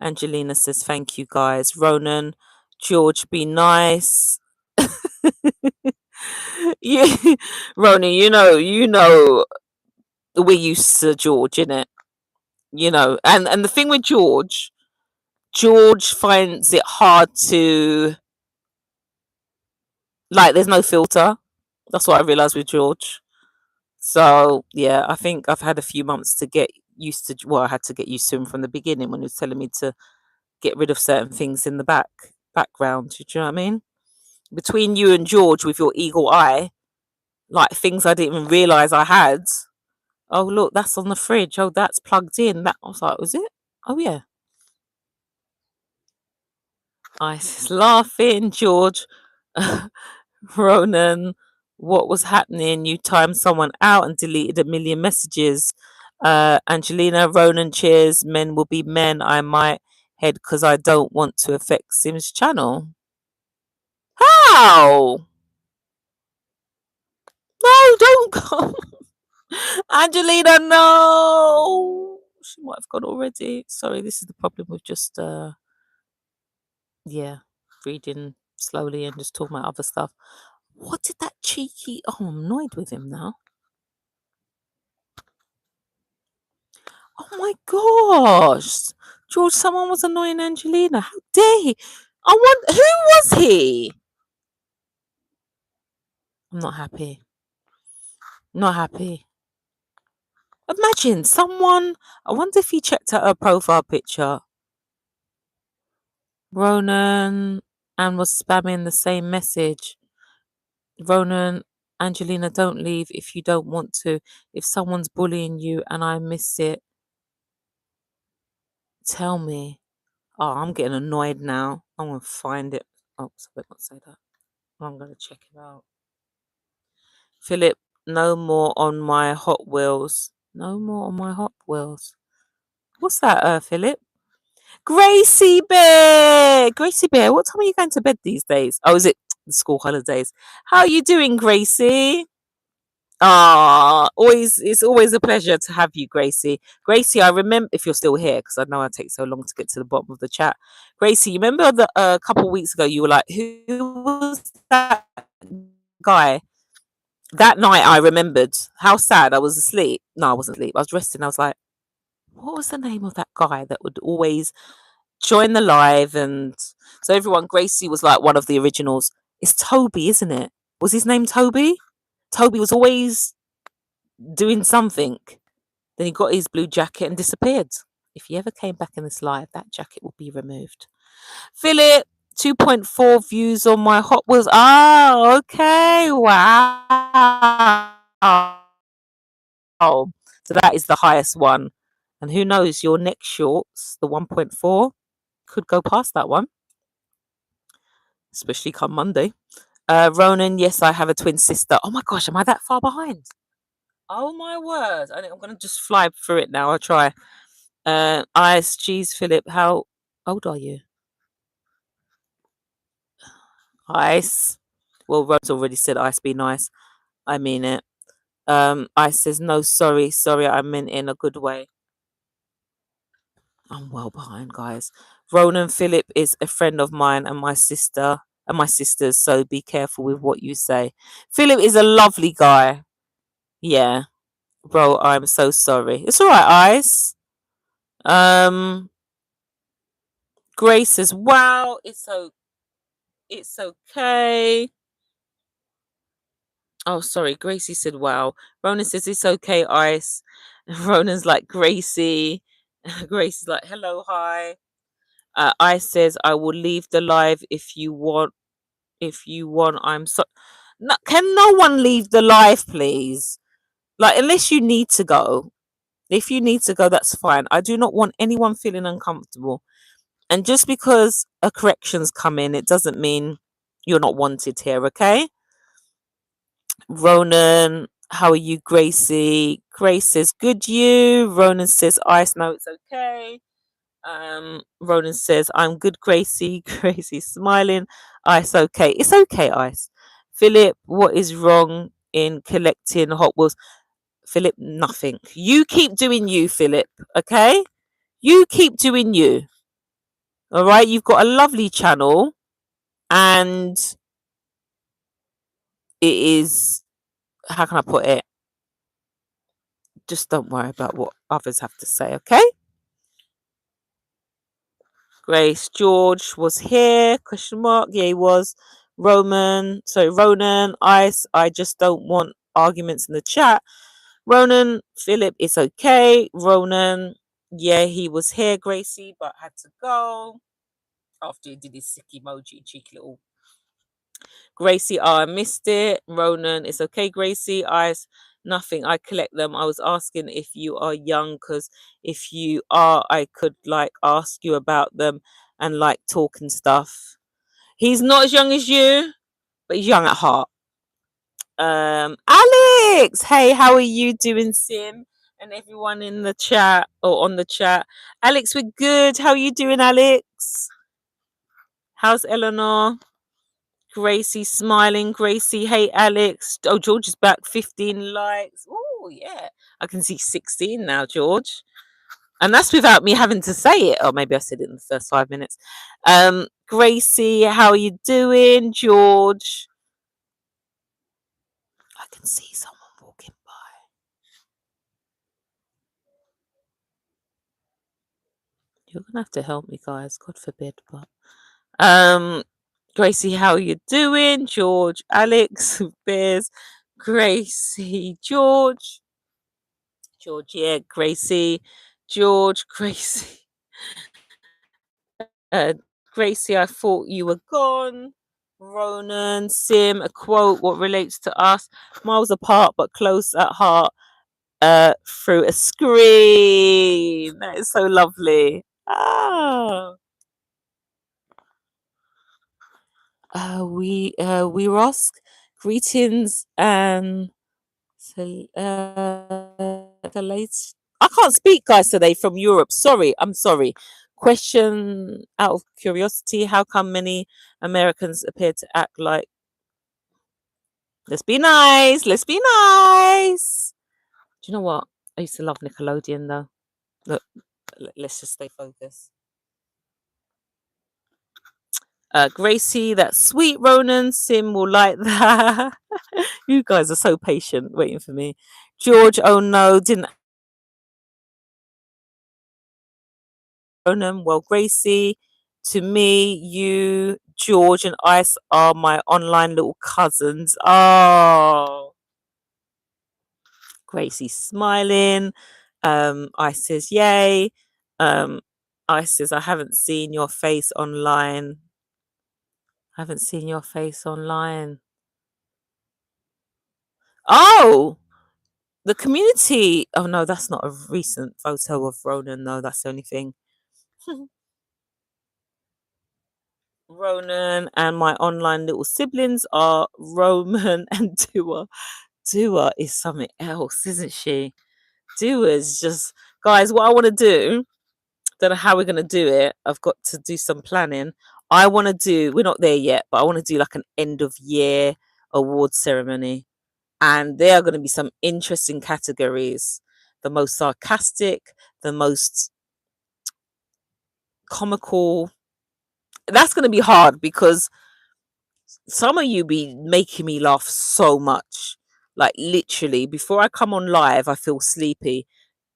Angelina says, thank you, guys. Ronan, George, be nice. Yeah, Ronan, you know, we're used to George, innit? You know, and the thing with George finds it hard to, like, there's no filter. That's what I realized with George. So, yeah, I think I've had a few months to get used to, well, I had to get used to him from the beginning when he was telling me to get rid of certain things in the background. Do you know what I mean? Between you and George with your eagle eye, like things I didn't even realize I had. Oh look, that's on the fridge. Oh, that's plugged in. That I was like, was it? Oh yeah. I was laughing, George. Ronan, what was happening? You timed someone out and deleted a million messages. Angelina, Ronan, cheers. Men will be men. I might head because I don't want to affect Sim's channel. How? No, don't go. Angelina, no. She might have gone already. Sorry, this is the problem with just yeah, reading slowly and just talking about other stuff. What did that cheeky oh, I'm annoyed with him now. Oh my gosh. George, someone was annoying Angelina. How dare he? I want who was he? I'm not happy. Not happy. Imagine someone. I wonder if he checked out her profile picture. Ronan and was spamming the same message. Ronan, Angelina, don't leave if you don't want to. If someone's bullying you and I miss it, tell me. Oh, I'm getting annoyed now. I'm going to find it. Oh, so I not say that. I'm going to check it out. Philip, no more on my Hot Wheels. No more on my Hot Wheels. What's that, Philip? Gracie Bear! Gracie Bear, what time are you going to bed these days? Oh, is it the school holidays? How are you doing, Gracie? Ah, always it's always a pleasure to have you, Gracie. Gracie, I remember if you're still here, because I know I take so long to get to the bottom of the chat. Gracie, you remember the a couple of weeks ago you were like, who was that guy? That night I remembered how sad I was asleep. No, I wasn't asleep. I was resting. I was like, what was the name of that guy that would always join the live? And so everyone, Gracie was like one of the originals. It's Toby, isn't it? Was his name Toby? Toby was always doing something. Then he got his blue jacket and disappeared. If he ever came back in this live, that jacket will be removed. Philip, 2.4 views on my Hot Wheels. Oh, okay. Wow. So that is the highest one. And who knows, your next shorts, the 1.4, could go past that one, especially come Monday. Ronan, yes, I have a twin sister. Oh my gosh, am I that far behind? Oh my word. I think I'm going to just fly through it now. I'll try. Ice, cheese, Philip, how old are you? Ice. Well, Rose already said ice, be nice. I mean it. Ice says, no, sorry, I meant in a good way. I'm well behind, guys. Ronan Philip is a friend of mine and my sisters, so be careful with what you say. Philip is a lovely guy. Yeah. Bro, I'm so sorry. It's alright, Ice. Grace says, wow, it's okay. Oh, sorry. Gracie said, wow. Ronan says, it's okay, Ice. Ronan's like, Gracie. Gracie's like, hello, hi. Ice says, I will leave the live if you want. If you want, I'm so. No, can no one leave the live, please? Like, unless you need to go. If you need to go, that's fine. I do not want anyone feeling uncomfortable. And just because a correction's come in, it doesn't mean you're not wanted here, okay? Ronan, how are you, Gracie? Grace says, good you. Ronan says, Ice, no, it's okay. Ronan says, I'm good, Gracie. Gracie's smiling. Ice, okay. It's okay, Ice. Philip, what is wrong in collecting Hot Wheels? Philip, nothing. You keep doing you, Philip, okay? You keep doing you. All right, you've got a lovely channel and it is, how can I put it? Just don't worry about what others have to say, okay? Grace, George was here, question mark. Yeah, he was. Ronan, Ice, I just don't want arguments in the chat. Ronan, Philip, it's okay. Ronan, yeah, he was here, Gracie, but had to go after he did his sick emoji, cheeky little. Gracie, I missed it. Ronan, it's okay, Gracie. Ice, nothing. I collect them. I was asking if you are young, because if you are, I could like ask you about them and like talk and stuff. He's not as young as you, but he's young at heart. Alex, hey, how are you doing, Sim? And everyone in the chat or on the chat. Alex, we're good. How are you doing, Alex? How's Eleanor? Gracie smiling. Gracie, hey, Alex. Oh, George is back. 15 likes. Oh, yeah. I can see 16 now, George. And that's without me having to say it. Or maybe I said it in the first 5 minutes. Gracie, how are you doing? George. I can see someone walking by. You're gonna have to help me, guys. God forbid, but Gracie, how are you doing? George, Alex, Bears, Gracie, George, yeah, Gracie, George, Gracie, Gracie. I thought you were gone. Ronan, Sim, a quote. What relates to us? Miles apart but close at heart. Through a screen. That is so lovely. Ah. We Rosk, greetings and the late. I can't speak, guys, today from Europe. Sorry, I'm sorry. Question out of curiosity: how come many Americans appear to act like? Let's be nice. Let's be nice. Do you know what? I used to love Nickelodeon, though. Look, let's just stay focused. Gracie, that sweet Ronan. Sim will like that. You guys are so patient waiting for me. George, oh no, didn't Ronan. Well, Gracie, To me, you, George, and Ice are my online little cousins. Oh, Gracie's smiling. Ice says, yay. Um, Ice says, I haven't seen your face online. I haven't seen your face online. Oh, the community. Oh, no, that's not a recent photo of Ronan. No, that's the only thing. Ronan and my online little siblings are Roman and Dua. Dua is something else, isn't she? Dua's just, guys, what I want to do, don't know how we're going to do it. I've got to do some planning. I want to do, we're not there yet, but I want to do like an end of year award ceremony. And there are going to be some interesting categories. The most sarcastic, the most comical. That's going to be hard because some of you be making me laugh so much. Like literally, before I come on live, I feel sleepy.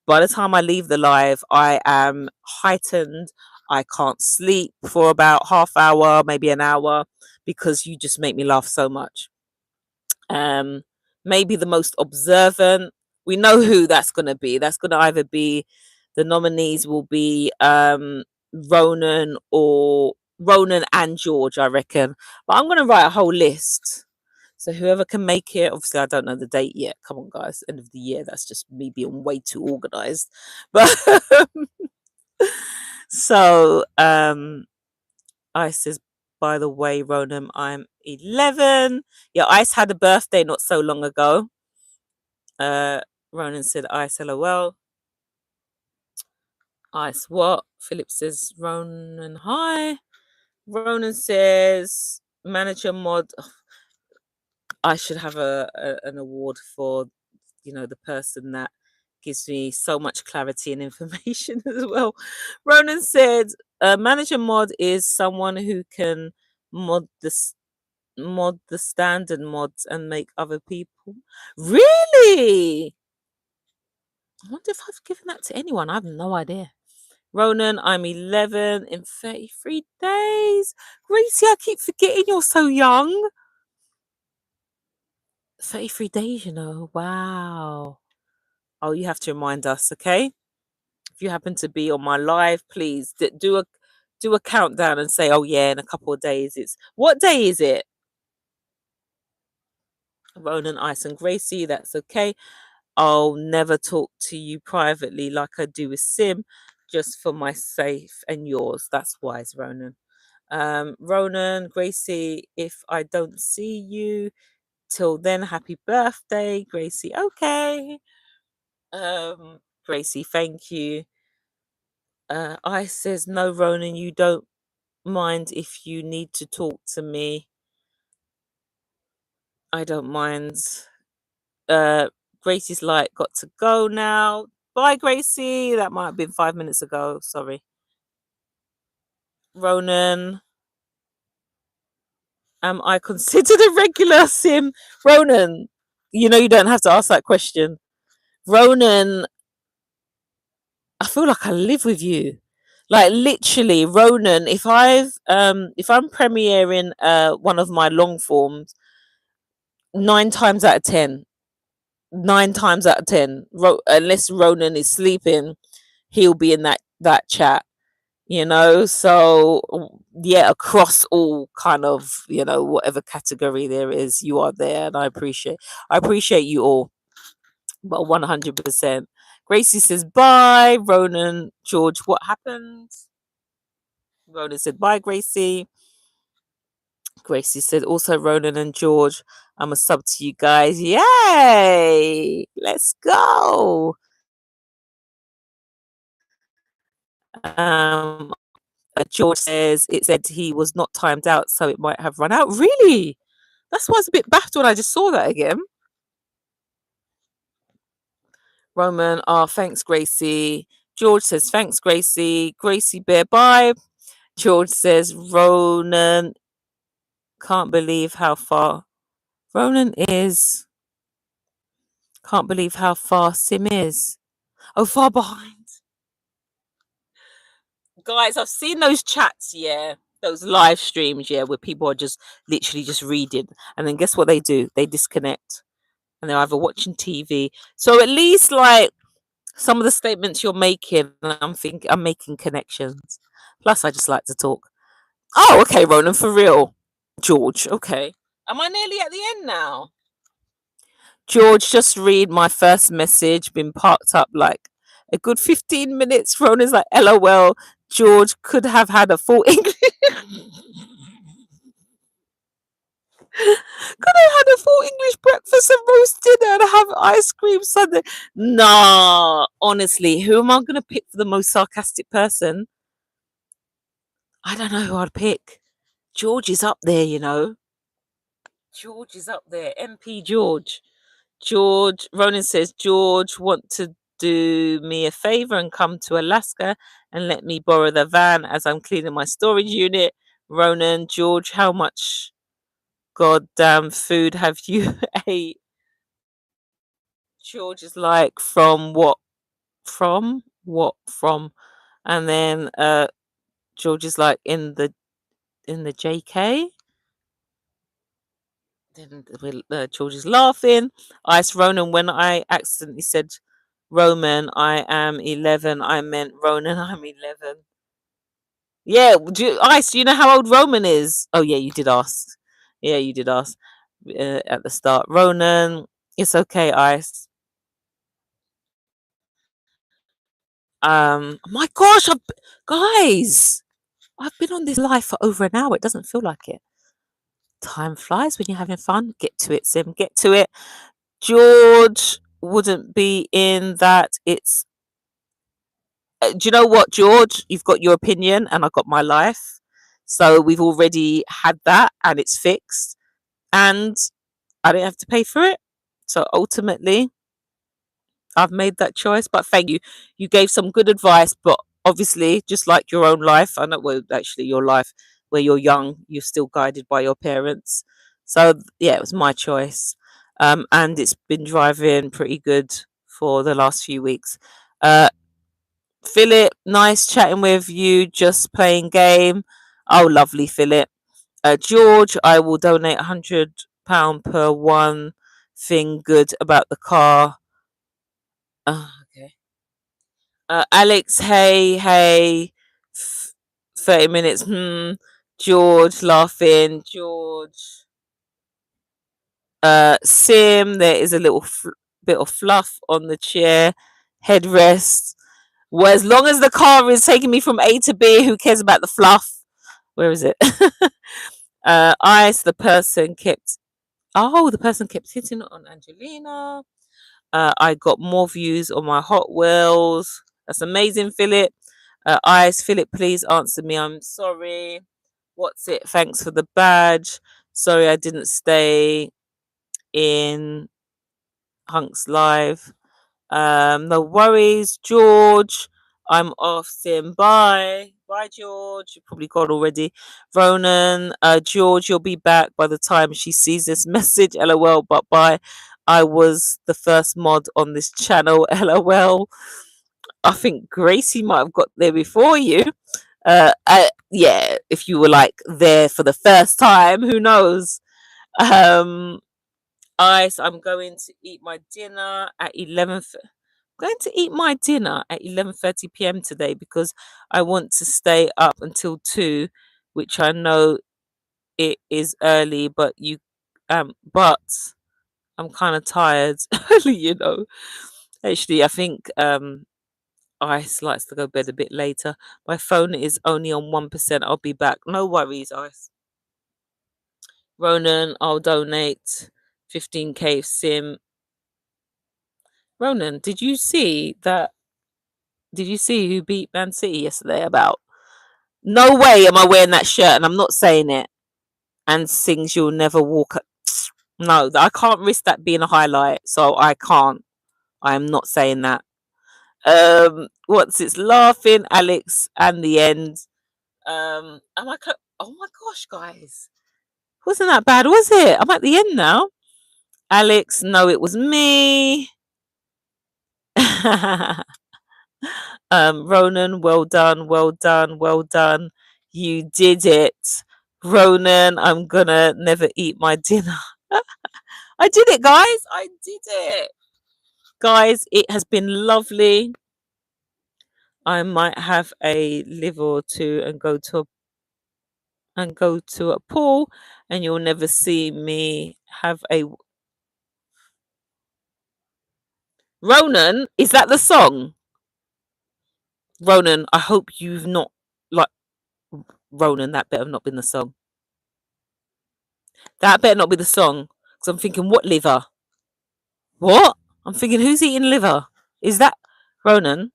By the time I leave the live, I am heightened. I can't sleep for about half hour, maybe an hour, because you just make me laugh so much. Um, Maybe the most observant. We know who that's going to be. That's going to either be, the nominees will be Ronan or Ronan and George, I reckon. But I'm going to write a whole list. So whoever can make it, obviously I don't know the date yet. Come on, guys, end of the year. That's just me being way too organized. But so Ice says, by the way, Ronan, I'm 11. Yeah, Ice had a birthday not so long ago. Ronan said, Ice, LOL. Ice, what? Philip says, Ronan, hi. Ronan says, manager mod. I should have an award for, the person that gives me so much clarity and information as well. Ronan said, manager mod is someone who can mod the standard mods and make other people. Really? I wonder if I've given that to anyone. I have no idea. Ronan, I'm 11 in 33 days. Gracie, I keep forgetting you're so young. 33 days, Wow. Oh, you have to remind us, okay? If you happen to be on my live, please do a countdown and say, oh yeah, in a couple of days. It's what day is it? Ronan, Ice, and Gracie, that's okay. I'll never talk to you privately like I do with Sim, just for my safe and yours. That's wise, Ronan. Ronan, Gracie, if I don't see you till then, happy birthday, Gracie. Okay. Gracie, thank you. Ice says, no, Ronan, you don't mind if you need to talk to me. I don't mind. Uh, Gracie's light got to go now. Bye, Gracie. That might have been 5 minutes ago. Sorry. Ronan, am I considered a regular Sim? Ronan, you don't have to ask that question. Ronan, I feel like I live with you. Like literally, Ronan, if I'm premiering one of my long forms, 9 times out of 10, 9 times out of 10, unless Ronan is sleeping, he'll be in that chat. So yeah, across all kind of, whatever category there is, you are there, and I appreciate you all, but 100%. Gracie says bye. Ronan, George, what happened? Ronan said bye, Gracie. Gracie said also, Ronan and George, I'm a sub to you guys. Yay, let's go. um George says it said he was not timed out, so it might have run out. Really? That's why I was a bit baffled when I just saw that again. Roman, thanks, Gracie. George says, thanks, Gracie. Gracie Bear, bye. George says, Ronan, can't believe how far Ronan is. Can't believe how far Sim is. Oh, far behind. Guys, I've seen those chats, yeah, those live streams, yeah, where people are just literally just reading, and then guess what they do? They disconnect, and they're either watching TV. So at least like some of the statements you're making, I'm making connections. Plus, I just like to talk. Oh, okay, Ronan, for real. George, okay. Am I nearly at the end now? George, just read my first message. Been parked up like a good 15 minutes. Ronan's like, LOL. George could have had a full English. Could have had a full English breakfast and roast dinner and have ice cream Sunday. Nah, honestly, who am I going to pick for the most sarcastic person? I don't know who I'd pick. George is up there, you know. George is up there. MP George. George, Ronan says, George, want to do me a favor and come to Alaska and let me borrow the van as I'm cleaning my storage unit. Ronan, George, how much goddamn food have you ate? George is like, from what? From what? From? And then George is like, in the JK. Then George is laughing. Ice Ronan, when I accidentally said Roman, I am 11. I meant Ronan, I'm 11. Yeah, Ice, do you know how old Roman is? Oh, yeah, you did ask. Yeah, you did ask at the start. Ronan, it's okay, Ice. My gosh, guys, I've been on this live for over an hour. It doesn't feel like it. Time flies when you're having fun. Get to it, Sim. Get to it. George wouldn't be in that. It's do you know what, George? You've got your opinion, and I got my life. So we've already had that, and it's fixed, and I don't have to pay for it. So ultimately, I've made that choice. But thank you. You gave some good advice, but obviously, just like your own life, I know, well, actually, your life where you're young, you're still guided by your parents. So yeah, it was my choice, and it's been driving pretty good for the last few weeks. Uh, Philip, nice chatting with you. Just playing game. Oh, lovely, Philip. George, I will donate £100 per one thing good about the car. Okay. Alex, hey. 30 minutes. George laughing. George. Sim, there is a little bit of fluff on the chair. Headrest. Well, as long as the car is taking me from A to B, who cares about the fluff? Where is it? Ice, the person kept hitting on Angelina. I got more views on my Hot Wheels. That's amazing, Philip. Ice, Philip, please answer me. I'm sorry. What's it? Thanks for the badge. Sorry, I didn't stay in Hunks Live. No worries, George. I'm off, Sim. Bye. Bye, George. You probably got already. Ronan, George, you'll be back by the time she sees this message. LOL, but bye. I was the first mod on this channel. LOL. I think Gracie might have got there before you. Yeah, if you were like there for the first time, who knows? Um, Ice, I'm going to eat my dinner at 11. Going to eat my dinner at 11:30 p.m. today because I want to stay up until 2, which I know it is early, but I'm kind of tired early, you know. Actually, I think Ice likes to go bed a bit later. My phone is only on 1%. I'll be back. No worries, Ice. Ronan, I'll donate 15k sim. Ronan, did you see who beat Man City yesterday? About no way am I wearing that shirt, and I'm not saying it. And sings "You'll Never Walk." No, I can't risk that being a highlight, so I can't. I am not saying that. What's it's laughing, Alex, and the end. Am I? Oh my gosh, guys, wasn't that bad, was it? I'm at the end now. Alex, no, it was me. Ronan, well done, well done, well done. You did it. Ronan, I'm gonna never eat my dinner. I did it, guys. I did it. Guys, it has been lovely. I might have a liver or two and go to a pool, and you'll never see me have a Ronan. Is that the song? Ronan, I hope you've not like Ronan. That better not been the song. That better not be the song. Because I'm thinking, what liver? What? I'm thinking, who's eating liver? Is that Ronan?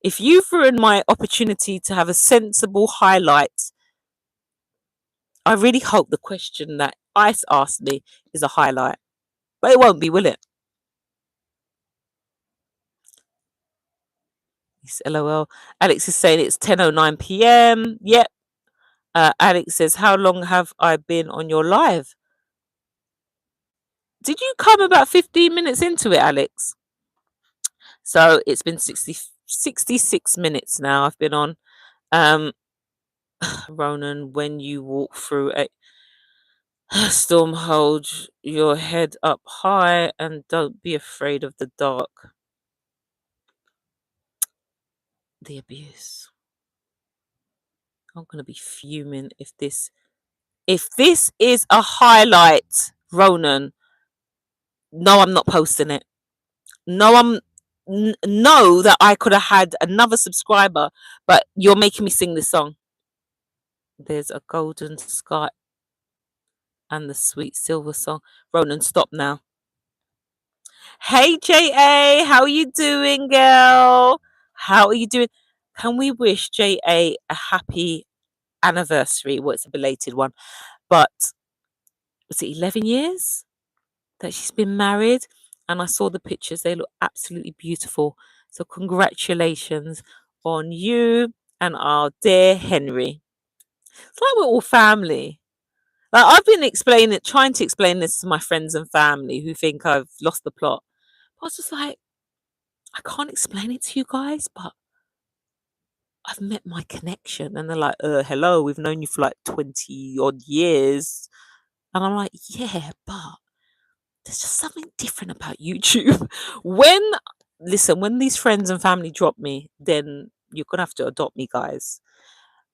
If you've ruined my opportunity to have a sensible highlight, I really hope the question that Ice asked me is a highlight. But it won't be, will it? It's LOL. Alex is saying it's 10:09 p.m. Yep. Alex says, how long have I been on your live? Did you come about 15 minutes into it, Alex? So it's been 66 minutes now I've been on. Ronan, when you walk through a storm, hold your head up high and don't be afraid of the dark. The abuse. I'm gonna be fuming if this is a highlight, Ronan. No, I'm not posting it. No, know that I could have had another subscriber, but you're making me sing this song. There's a golden sky and the sweet silver song. Ronan, stop now. Hey JA, how are you doing, girl? How are you doing? Can we wish JA a happy anniversary? Well, it's a belated one, but was it 11 years that she's been married? And I saw the pictures, they look absolutely beautiful. So, congratulations on you and our dear Henry. It's like we're all family. Like I've been trying to explain this to my friends and family who think I've lost the plot. I was just like, I can't explain it to you guys, but I've met my connection. And they're like, hello, we've known you for like 20 odd years. And I'm like, yeah, but there's just something different about YouTube. When these friends and family drop me, then you're going to have to adopt me, guys.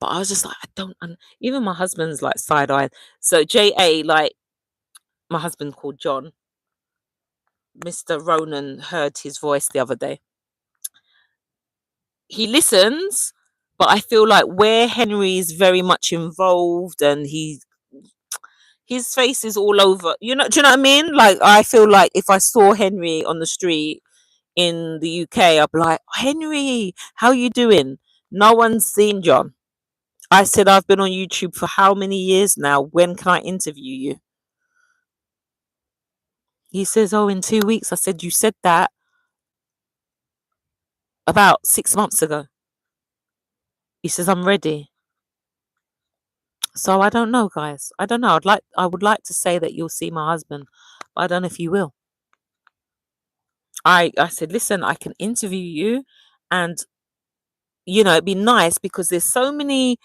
But I was just like, I don't, even my husband's like side eye. So JA, like my husband called John, Mr. Ronan heard his voice the other day. He listens, but I feel like where Henry is very much involved and his face is all over. Do you know what I mean? Like I feel like if I saw Henry on the street in the UK, I'd be like, Henry, how you doing? No one's seen John. I said I've been on YouTube for how many years now? When can I interview you? He says, oh, in 2 weeks. I said, you said that about 6 months ago. He says, I'm ready. So I don't know, guys. I don't know. I would like to say that you'll see my husband, but I don't know if you will. I said, listen, I can interview you, and it'd be nice because there's so many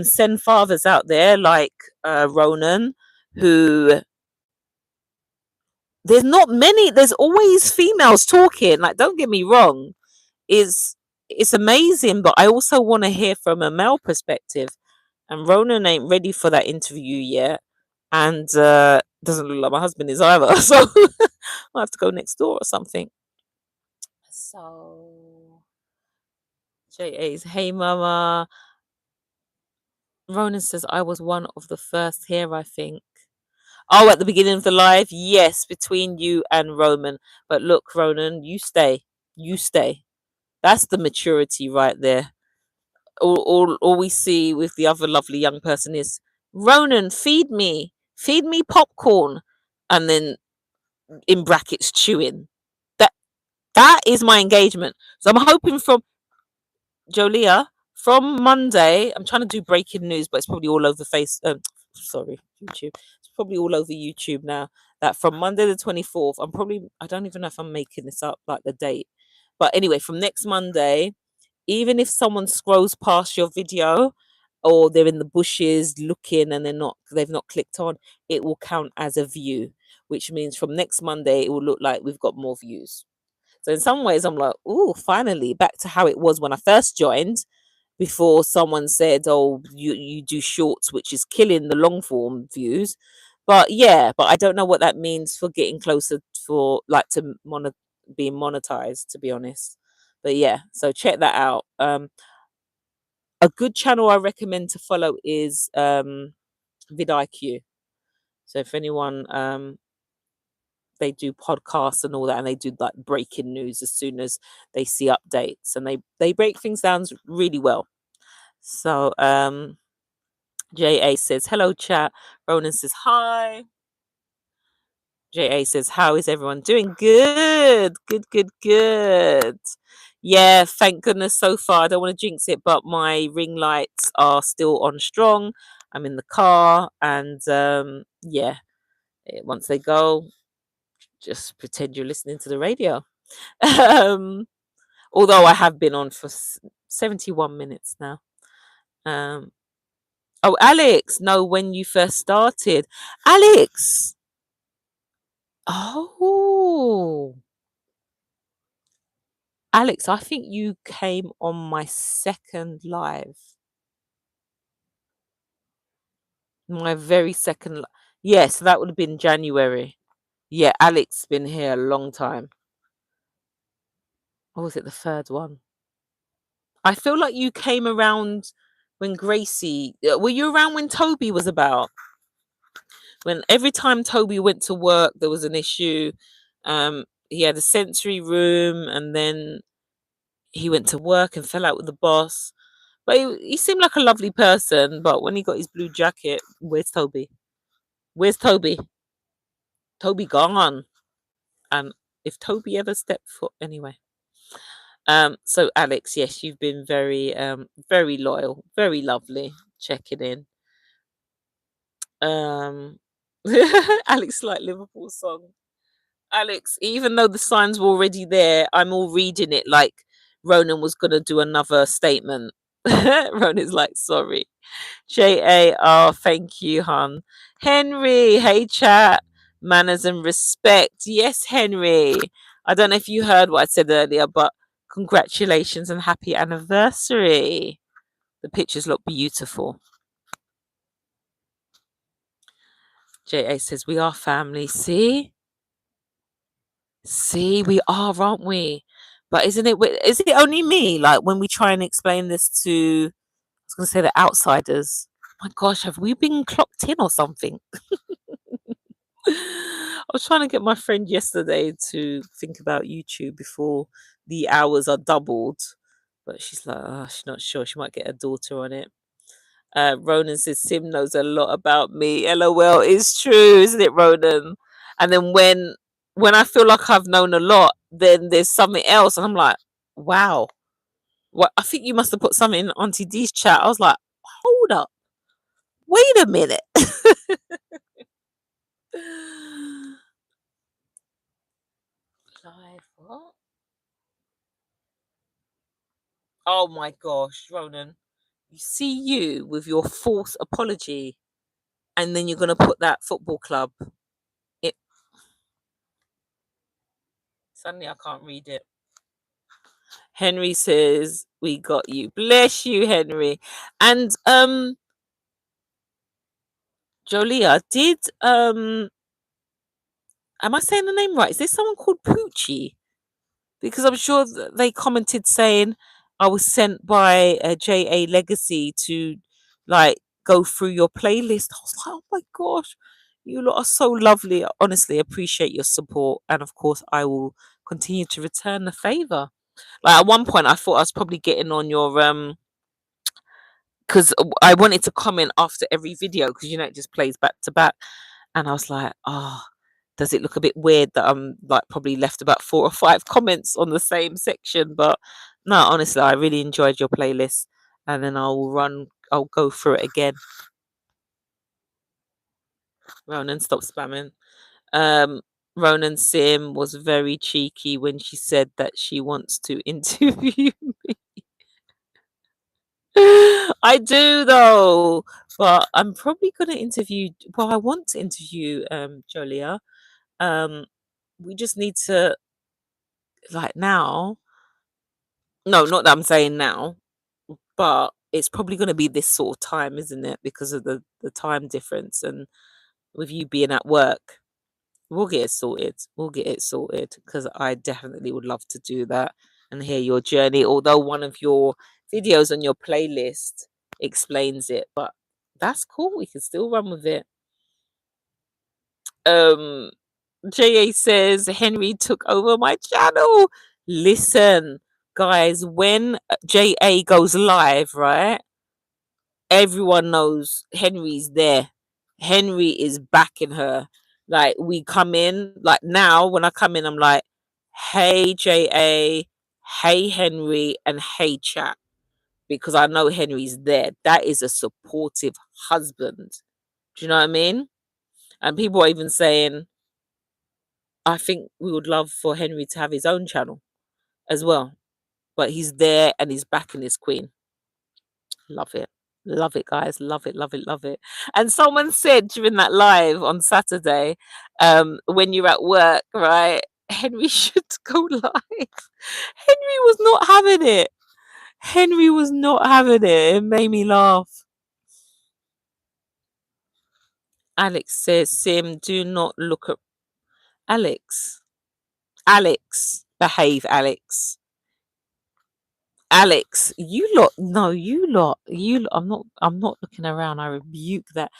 Sen fathers out there like Ronan, who there's not many. There's always females talking. Like, don't get me wrong, it's amazing, but I also want to hear from a male perspective. And Ronan ain't ready for that interview yet, and doesn't look like my husband is either. So I'll have to go next door or something. So JA's, hey mama. Ronan says I was one of the first here, I think. Oh, at the beginning of the live, yes, between you and Roman. But look, Ronan, you stay. You stay. That's the maturity right there. All we see with the other lovely young person is Ronan, feed me popcorn, and then in brackets chewing. That is my engagement. So I'm hoping from Jolia from Monday. I'm trying to do breaking news, but it's probably all over sorry, YouTube. It's probably all over YouTube now. That from Monday the 24th, I don't even know if I'm making this up, like the date. But anyway, from next Monday, even if someone scrolls past your video or they're in the bushes looking and they've not clicked on, it will count as a view, which means from next Monday it will look like we've got more views. So in some ways I'm like, oh, finally back to how it was when I first joined, before someone said, oh, you do shorts, which is killing the long form views. But yeah, but I don't know what that means for getting closer for like to being monetized, to be honest. But yeah, so check that out. A good channel I recommend to follow is vidIQ. So if anyone they do podcasts and all that, and they do like breaking news as soon as they see updates, and they break things down really well. So JA says hello chat. Ronan says hi. JA says, how is everyone doing? Good, good, good, good. Yeah, thank goodness so far. I don't want to jinx it, but my ring lights are still on strong. I'm in the car, and yeah, once they go, just pretend you're listening to the radio. um, although I have been on for 71 minutes now. Um, oh, Alex, no, when you first started. Alex. Oh. Alex, I think you came on my second live. My very second. Yes, that would have been January. Yeah, Alex been here a long time. Or was it the third one? I feel like you came around when Gracie. Were you around when Toby was about? When every time Toby went to work, there was an issue. He had a sensory room, and then he went to work and fell out with the boss. But he seemed like a lovely person. But when he got his blue jacket, where's Toby? Where's Toby? Toby gone. And if Toby ever stepped foot, anyway. So Alex, yes, you've been very loyal, very lovely, checking in. Um, Alex like Liverpool song. Alex, even though the signs were already there, I'm all reading it like Ronan was gonna do another statement. Ronan's like, sorry. JAR, thank you, hon. Henry, hey chat. Manners and respect. Yes, Henry. I don't know if you heard what I said earlier, but congratulations and happy anniversary. The pictures look beautiful. JA says, we are family. See? See, we are, aren't we? But is it only me? Like when we try and explain this to, I was going to say the outsiders. My gosh, have we been clocked in or something? I was trying to get my friend yesterday to think about YouTube before the hours are doubled, but she's like, oh, she's not sure. She might get her daughter on it. Ronan says Sim knows a lot about me. LOL, it's true, isn't it, Ronan? And then when I feel like I've known a lot, then there's something else, and I'm like, wow. What? I think you must have put something in Auntie D's chat. I was like, hold up, wait a minute. Live what? Oh my gosh, Ronan. You see you with your false apology, and then you're gonna put that football club. It suddenly I can't read it. Henry says, we got you. Bless you, Henry. And Jolia, did am I saying the name right? Is there someone called Poochie? Because I'm sure they commented saying I was sent by JA Legacy to like go through your playlist. I was like, oh my gosh, you lot are so lovely. I honestly appreciate your support, and of course, I will continue to return the favor. Like at one point, I thought I was probably getting on your because I wanted to comment after every video because it just plays back to back, and I was like, oh, does it look a bit weird that I'm like probably left about 4 or 5 comments on the same section? But no, honestly, I really enjoyed your playlist, and then I'll go through it again. Ronan, stop spamming. Ronan Sim was very cheeky when she said that she wants to interview me. I do though, but I'm probably gonna interview. Well, I want to interview Jolia. Um, we just need to, like, now. No, not that I'm saying now, but it's probably gonna be this sort of time, isn't it? Because of the time difference and with you being at work. We'll get it sorted. We'll get it sorted because I definitely would love to do that and hear your journey. Although one of your videos on your playlist explains it, but that's cool. We can still run with it. Um, JA says Henry took over my channel. Listen, guys, when JA goes live, right? Everyone knows Henry's there. Henry is backing her. Like, we come in, like, now when I come in, I'm like, hey JA, hey Henry, and hey chat. Because I know Henry's there. That is a supportive husband. Do you know what I mean? And people are even saying, I think we would love for Henry to have his own channel as well. But he's there and he's backing his queen. Love it. Love it, guys. Love it, love it, love it. And someone said during that live on Saturday, when you're at work, right? Henry should go live. Henry was not having it. Henry was not having it. It made me laugh. Alex says, Sim, do not look at Alex. Alex. Behave, Alex. Alex, you lot, no, you lot, I'm not looking around. I rebuke that.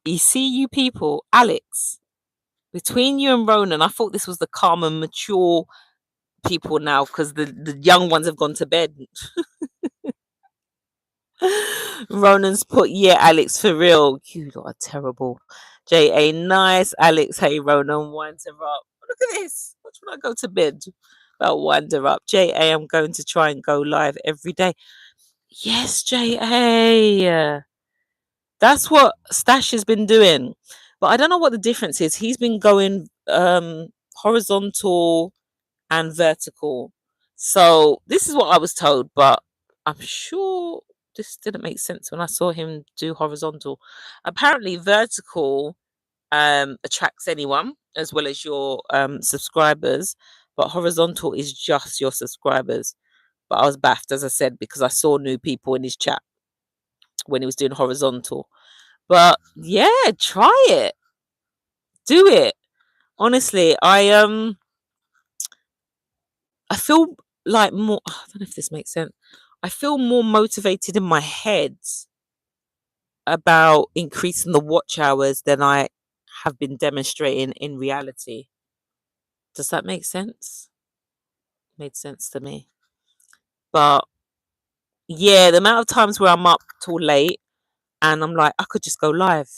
You see, you people, Alex, between you and Ronan, I thought this was the calm and mature people now because the young ones have gone to bed. Ronan's put, yeah, Alex, for real. You lot are terrible. JA, nice. Alex, hey, Ronan, wind her up. Look at this. Watch when I go to bed. About wind her up. JA, I'm going to try and go live every day. Yes, JA. That's what Stash has been doing. But I don't know what the difference is. He's been going horizontal and vertical. So this is what I was told, but I'm sure this didn't make sense when I saw him do horizontal. Apparently vertical attracts anyone as well as your subscribers, but horizontal is just your subscribers. But I was baffed, as I said, because I saw new people in his chat when he was doing horizontal. But yeah, try it. Do it. Honestly, I feel like more I don't know if this makes sense. I feel more motivated in my head about increasing the watch hours than I have been demonstrating in reality. Does that make sense? Made sense to me. But yeah, the amount of times where I'm up till late and I'm like, I could just go live.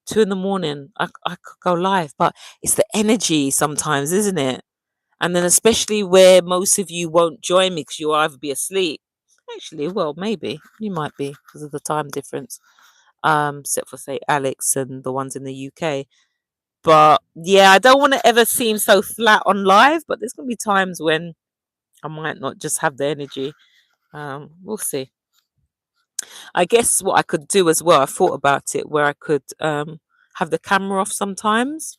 2 in the morning, I could go live. But it's the energy sometimes, isn't it? And then especially where most of you won't join me because you'll either be asleep. Actually, well, maybe you might be because of the time difference. Except for say Alex and the ones in the UK. But yeah, I don't want to ever seem so flat on live. But there's gonna be times when I might not just have the energy. We'll see. I guess what I could do as well. I thought about it where I could have the camera off sometimes.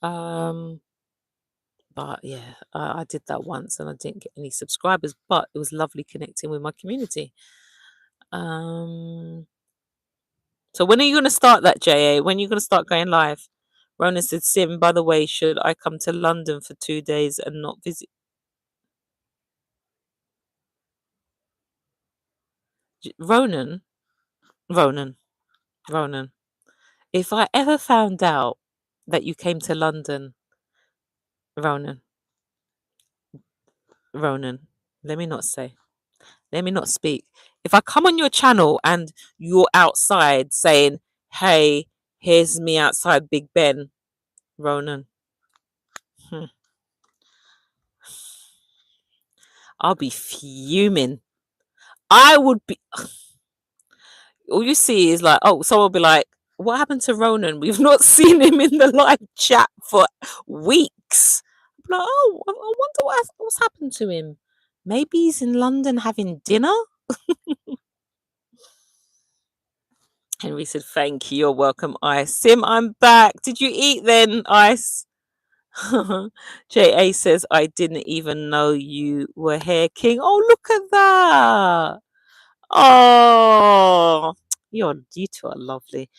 Um, But yeah, I did that once and I didn't get any subscribers, but it was lovely connecting with my community. Um, so when are you going to start that, JA? When are you going to start going live? Ronan said, Sim, by the way, should I come to London for 2 days and not visit? Ronan, Ronan, Ronan. If I ever found out that you came to London, Ronan, Ronan, let me not say. Let me not speak. If I come on your channel and you're outside saying, hey, here's me outside Big Ben, Ronan, I'll be fuming. I would be. All you see is like, oh, someone will be like, what happened to Ronan? We've not seen him in the live chat for weeks. weeks. I'm like, oh, I wonder what's happened to him. Maybe he's in London having dinner. Henry said, thank you. You're welcome, Ice. Sim, I'm back. Did you eat then, Ice? JA says, I didn't even know you were here, King. Oh, look at that. Oh, you two are lovely.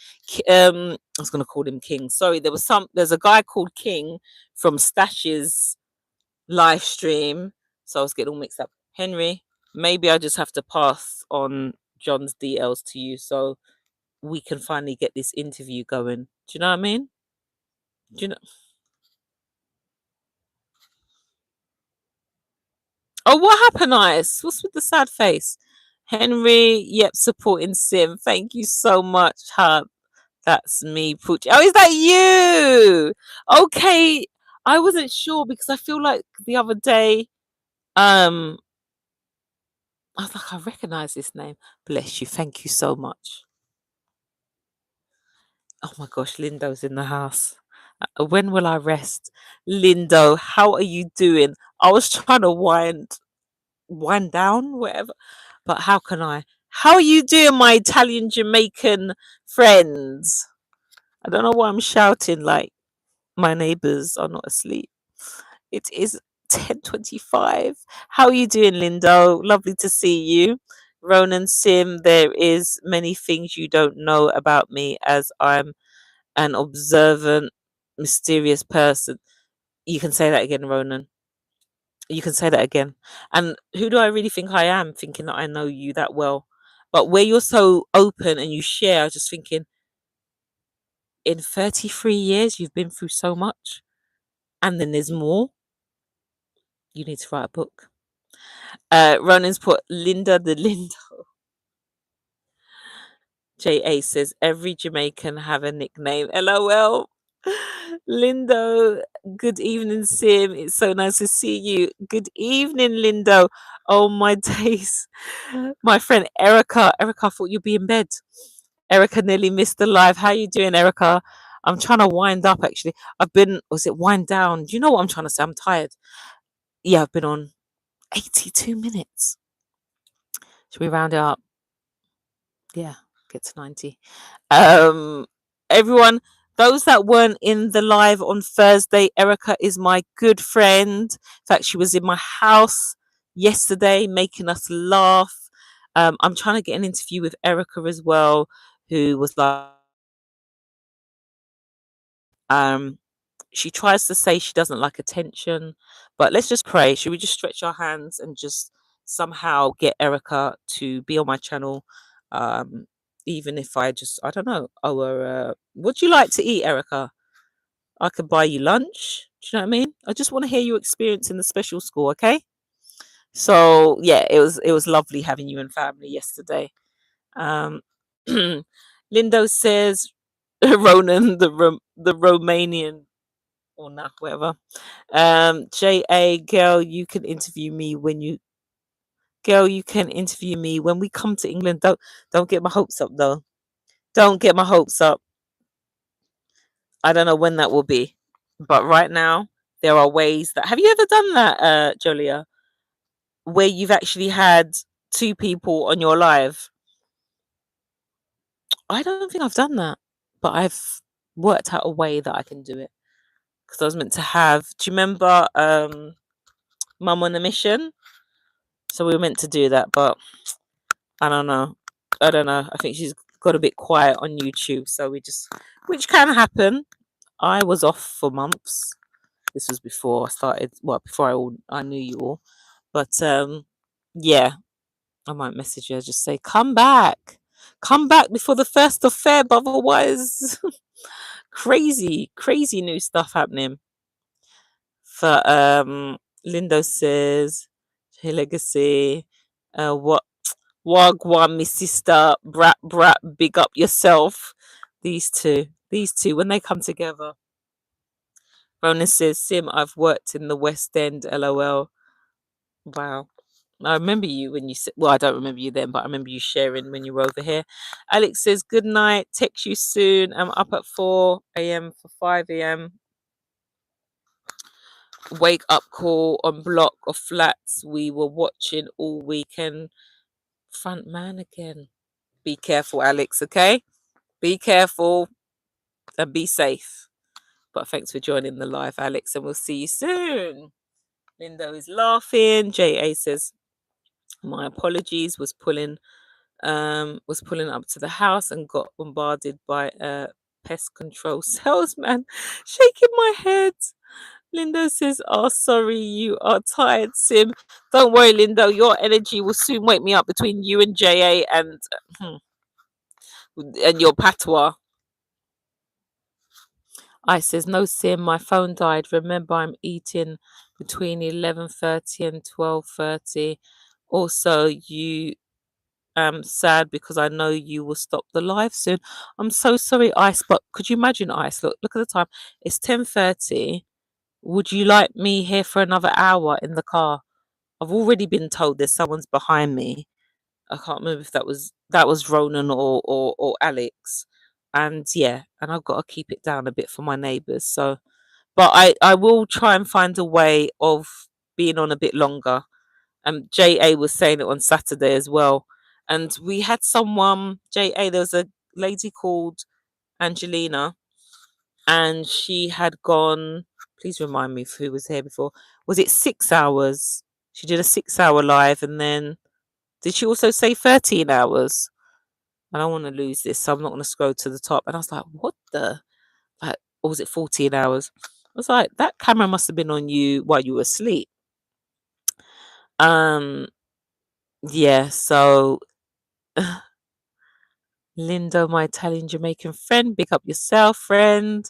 I was gonna call him King. Sorry, there's a guy called King from Stash's live stream. So I was getting all mixed up. Henry, maybe I just have to pass on John's DLs to you so we can finally get this interview going. Do you know what I mean? Do you know? Oh, what happened, Ice? What's with the sad face? Henry, yep, supporting Sim. Thank you so much, hon. That's me, Pooch. Oh, is that you? Okay. I wasn't sure because I feel like the other day, um, I was like, I recognize this name. Bless you. Thank you so much. Oh my gosh, Lindo's in the house. When will I rest? Lindo, how are you doing? I was trying to wind down, whatever. But how can I? How are you doing, my Italian Jamaican friends? I don't know why I'm shouting like my neighbors are not asleep. It is 10:25. How are you doing, Lindo? Lovely to see you. Ronan Sim, there is many things you don't know about me as I'm an observant, mysterious person. You can say that again, Ronan. You can say that again. And who do I really think I am, thinking that I know you that well? But where you're so open and you share, I was just thinking, in 33 years, you've been through so much. And then there's more. You need to write a book. Ronan's put Linda the Lindo. JA says every Jamaican have a nickname. LOL. Lindo, good evening, Sim. It's so nice to see you. Good evening, Lindo. Oh my days. My friend Erica. Erica, I thought you'd be in bed. Erica nearly missed the live. How you doing, Erica? I'm trying to wind up actually. Was it wind down? Do you know what I'm trying to say? I'm tired. Yeah, I've been on 82 minutes. Should we round it up? Yeah, get to 90. Um, everyone, those that weren't in the live on Thursday, Erica is my good friend. In fact, she was in my house yesterday making us laugh. I'm trying to get an interview with Erica as well, who was like, um, she tries to say she doesn't like attention, but let's just pray. Should we just stretch our hands and just somehow get Erica to be on my channel? Um, Even if I don't know, would you like to eat, Erica? I could buy you lunch. Do you know what I mean? I just want to hear your experience in the special school, okay? So yeah, it was lovely having you and family yesterday. Um, Lindo says Ronan the Romanian or nah, whatever. JA girl, you can interview me when we come to England. Don't get my hopes up though. Don't get my hopes up. I don't know when that will be. But right now there are ways that have you ever done that, Jolia? Where you've actually had two people on your live? I don't think I've done that. But I've worked out a way that I can do it. Because I was meant to have do you remember Mum on a Mission? So we were meant to do that, but I don't know. I don't know. I think she's got a bit quiet on YouTube, so which can happen. I was off for months. This was before I started. Well, before I knew you all. But yeah, I might message her. Just say, come back before the 1st of Feb. Otherwise, crazy new stuff happening. For Lindo says, hey legacy. What Wagwan, me sister, brat, big up yourself. These two, when they come together. Ronan says, Sim, I've worked in the West End, lol. Wow. I remember you when you said, well, I don't remember you then, but I remember you sharing when you were over here. Alex says, good night, text you soon. I'm up at 4 a.m. for 5 a.m. wake up call on block of flats we were watching all weekend. Front man again. Be careful, Alex, okay? Be careful and be safe. But thanks for joining the live, Alex, and we'll see you soon. Lindo is laughing. JA says, my apologies, was pulling up to the house and got bombarded by a pest control salesman. Shaking my head. Lindo says, oh, sorry, you are tired, Sim. Don't worry, Lindo. Your energy will soon wake me up between you and JA and your patois. I says, no, Sim, my phone died. Remember, I'm eating between 11:30 and 12:30. Also, you sad because I know you will stop the live soon. I'm so sorry, Ice, but could you imagine, Ice? Look at the time. It's 10:30. Would you like me here for another hour in the car? I've already been told there's someone's behind me. I can't remember if that was Ronan or Alex. And yeah, and I've got to keep it down a bit for my neighbours. So but I will try and find a way of being on a bit longer. JA was saying it on Saturday as well. And we had someone, JA, there was a lady called Angelina, and she had gone, please remind me who was here before. Was it 6 hours? She did a 6 hour live, and then did she also say 13 hours? I don't want to lose this, so I'm not going to scroll to the top. And I was like, what the? Like, or was it 14 hours? I was like, that camera must have been on you while you were asleep. Um, yeah, so Lindo, my Italian Jamaican friend, big up yourself, friend.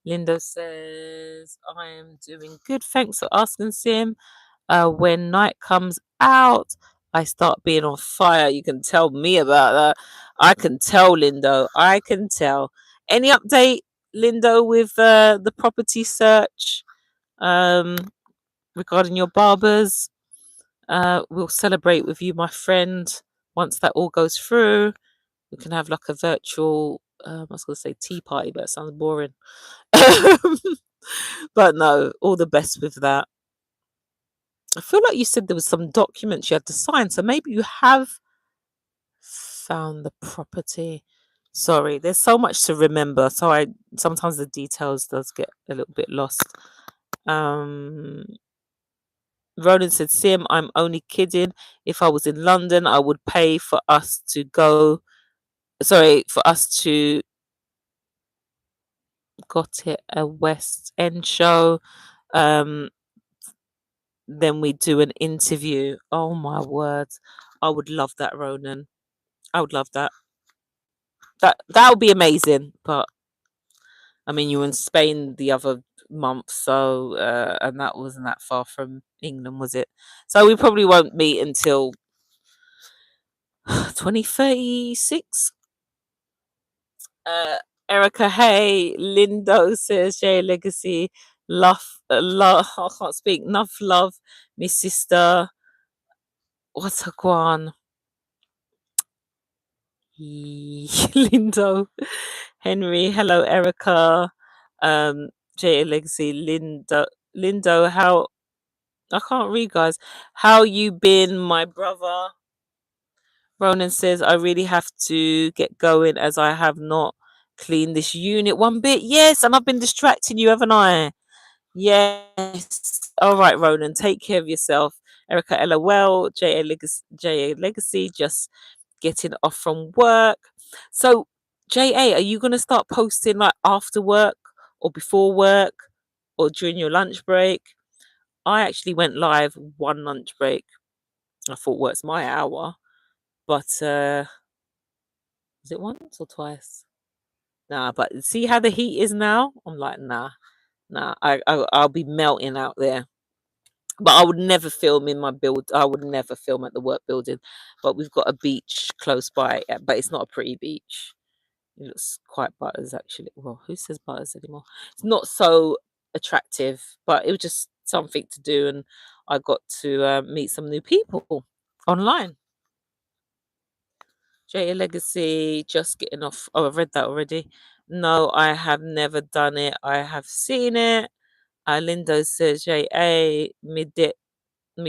Lindo says, I am doing good. Thanks for asking, Sim. When night comes out, I start being on fire. You can tell me about that. I can tell, Lindo. I can tell. Any update, Lindo, with the property search um, regarding your barbers? We'll celebrate with you, my friend, once that all goes through. We can have like a virtual, I was going to say tea party, but it sounds boring. But no, all the best with that. I feel like you said there was some documents you had to sign, so maybe you have found the property. Sorry, there's so much to remember, so I sometimes the details does get a little bit lost. Um, Ronan said, Sim, I'm only kidding. If I was in London, I would pay for us to go. Sorry, for us to got it a West End show. Um, then we do an interview. Oh my words. I would love that, Ronan. I would love that. That would be amazing. But I mean, you were in Spain the other month, so and that wasn't that far from England, was it? So we probably won't meet until 2036. Uh, Erica, hey, Lindo says, J Legacy, love, I can't speak, enough love, my sister. What's a guan? Lindo, Henry, hello, Erica, J Legacy, Lindo, how, I can't read, guys. How you been, my brother? Ronan says, I really have to get going as I have not cleaned this unit one bit. Yes, and I've been distracting you, haven't I? Yes. All right, Ronan, take care of yourself. Erica, LOL, JA Legacy, just getting off from work. So, JA, are you going to start posting like after work or before work or during your lunch break? I actually went live one lunch break. I thought, well, it's my hour, but was it once or twice? Nah, but see how the heat is now? I'm like, nah, I'll be melting out there. But I would never film in my build. I would never film at the work building. But we've got a beach close by, but it's not a pretty beach. It looks quite butters actually. Well, who says butters anymore? It's not so attractive, but it was just something to do, and I got to meet some new people online. J Legacy, just getting off. Oh, I've read that already. No, I have never done it. I have seen it. Lindo says, J.A., me